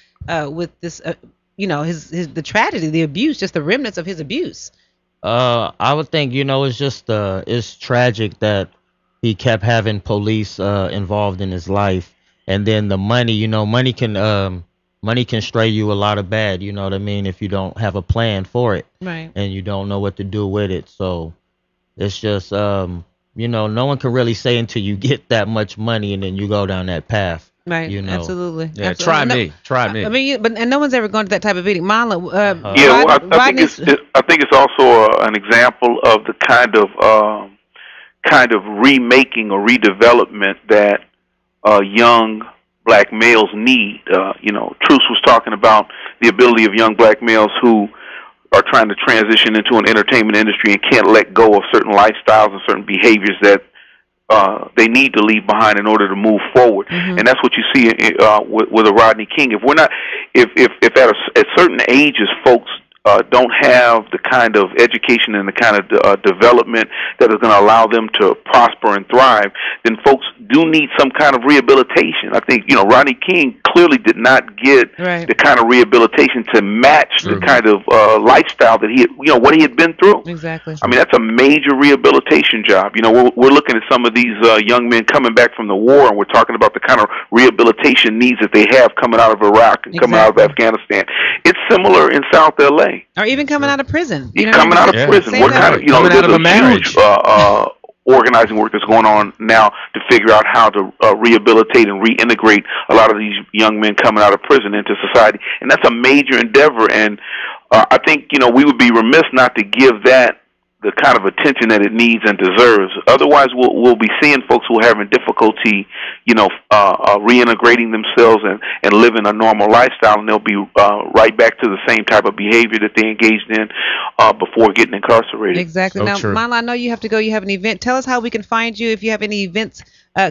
with this you know, the tragedy, the abuse, just the remnants of his abuse? I would think, you know, it's just it's tragic that he kept having police involved in his life, and then the money, you know, money can stray you a lot of bad, you know what I mean, if you don't have a plan for it, right, and you don't know what to do with it. So it's just you know, no one can really say until you get that much money and then you go down that path. Right. You know. Absolutely. Yeah. Absolutely. Try me. I mean, but no one's ever gone to that type of meeting. Marlon. Yeah, well, I think it's also an example of the kind of remaking or redevelopment that young black males need. You know, Truce was talking about the ability of young black males who are trying to transition into an entertainment industry and can't let go of certain lifestyles and certain behaviors that they need to leave behind in order to move forward. And that's what you see with a Rodney King. If we're not, if at certain ages, folks don't have the kind of education and the kind of development that is going to allow them to prosper and thrive, then folks do need some kind of rehabilitation. I think, you know, Rodney King clearly did not get the kind of rehabilitation to match the kind of lifestyle that he had, you know, what he had been through. Exactly. I mean, that's a major rehabilitation job. You know, we're looking at some of these young men coming back from the war, and we're talking about the kind of rehabilitation needs that they have coming out of Iraq and coming out of Afghanistan. It's similar in South LA. Or even coming out of prison. You know, coming out of prison. What kind of, you know, coming out of a marriage. Huge organizing work that's going on now to figure out how to rehabilitate and reintegrate a lot of these young men coming out of prison into society. And that's a major endeavor. And I think, you know, we would be remiss not to give that the kind of attention that it needs and deserves. Otherwise, we'll be seeing folks who are having difficulty, you know, reintegrating themselves and living a normal lifestyle, and they'll be right back to the same type of behavior that they engaged in before getting incarcerated. Exactly. Now, Marla, I know you have to go. You have an event. Tell us how we can find you if you have any events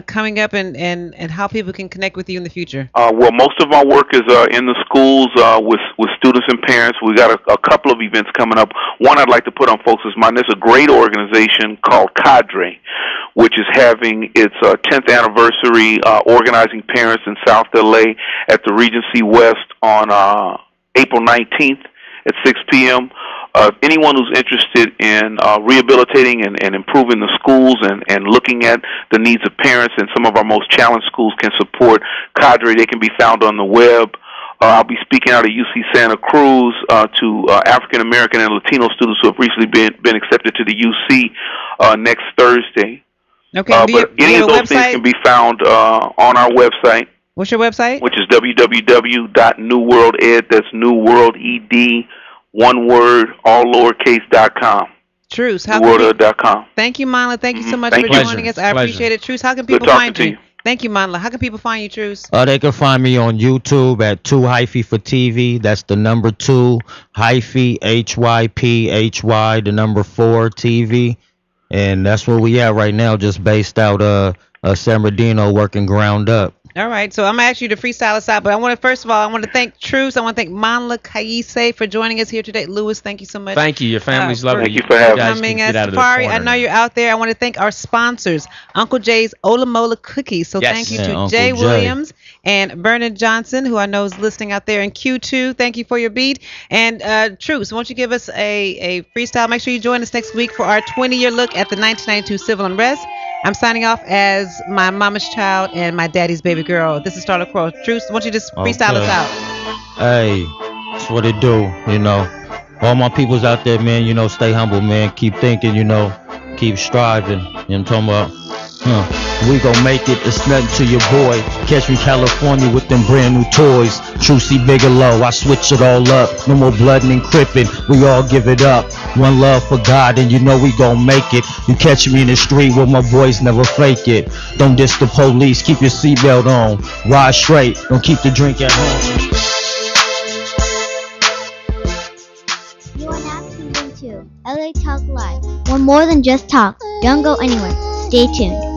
coming up and how people can connect with you in the future. Well, most of our work is in the schools with students and parents. We got a couple of events coming up. One I'd like to put on folks' mind. There's a great organization called Cadre, which is having its 10th anniversary organizing parents in South LA at the Regency West on April 19th at 6 p.m. Anyone who's interested in rehabilitating and improving the schools and looking at the needs of parents, and some of our most challenged schools can support Cadre. They can be found on the web. I'll be speaking out at UC Santa Cruz to African American and Latino students who have recently been accepted to the UC next Thursday. Okay. But any of those things can be found on our website. What's your website? Which is www.newworlded. That's New World ED, one word, all lowercase.com. Truce. NewWorldEd.com. Thank you, Manla. Thank you so much for joining us. I appreciate it. Truce, how can people find you? Thank you, Manla. How can people find you, Truce? They can find me on YouTube at 2 hyphy for TV. That's the number 2 hyphy HYPHY, the number 4 TV. And that's where we at right now, just based out San Bernardino, working ground up. All right, so I'm gonna ask you to freestyle us out, but I want to first of all, I want to thank Truce. I want to thank Manla Kaise for joining us here today. Lewis, thank you so much. Thank you. Your family's lovely. Thank you for having coming. Safari, I know you're out there. I want to thank our sponsors, Uncle Jay's Olamola Cookies. So thank you to Jay Williams and Bernard Johnson, who I know is listening out there in Q2. Thank you for your beat. And Truce, won't you give us a freestyle? Make sure you join us next week for our 20-year look at the 1992 civil unrest. I'm signing off as my mama's child and my daddy's baby girl. This is Starla Crow. Truce, why don't you just freestyle us out? Hey, that's what it do, you know. All my peoples out there, man, you know, stay humble, man. Keep thinking, you know, keep striving. You know what I'm talking about? We gon' make it, it's nothing to your boy. Catch me California with them brand new toys. Trucy Bigelow, I switch it all up. No more blood and crippin', we all give it up. One love for God and you know we gon' make it. You catch me in the street where my boys never fake it. Don't diss the police, keep your seatbelt on. Ride straight, don't keep the drink at home. You are now tuned into LA Talk Live. We're more than just talk. Don't go anywhere. Stay tuned.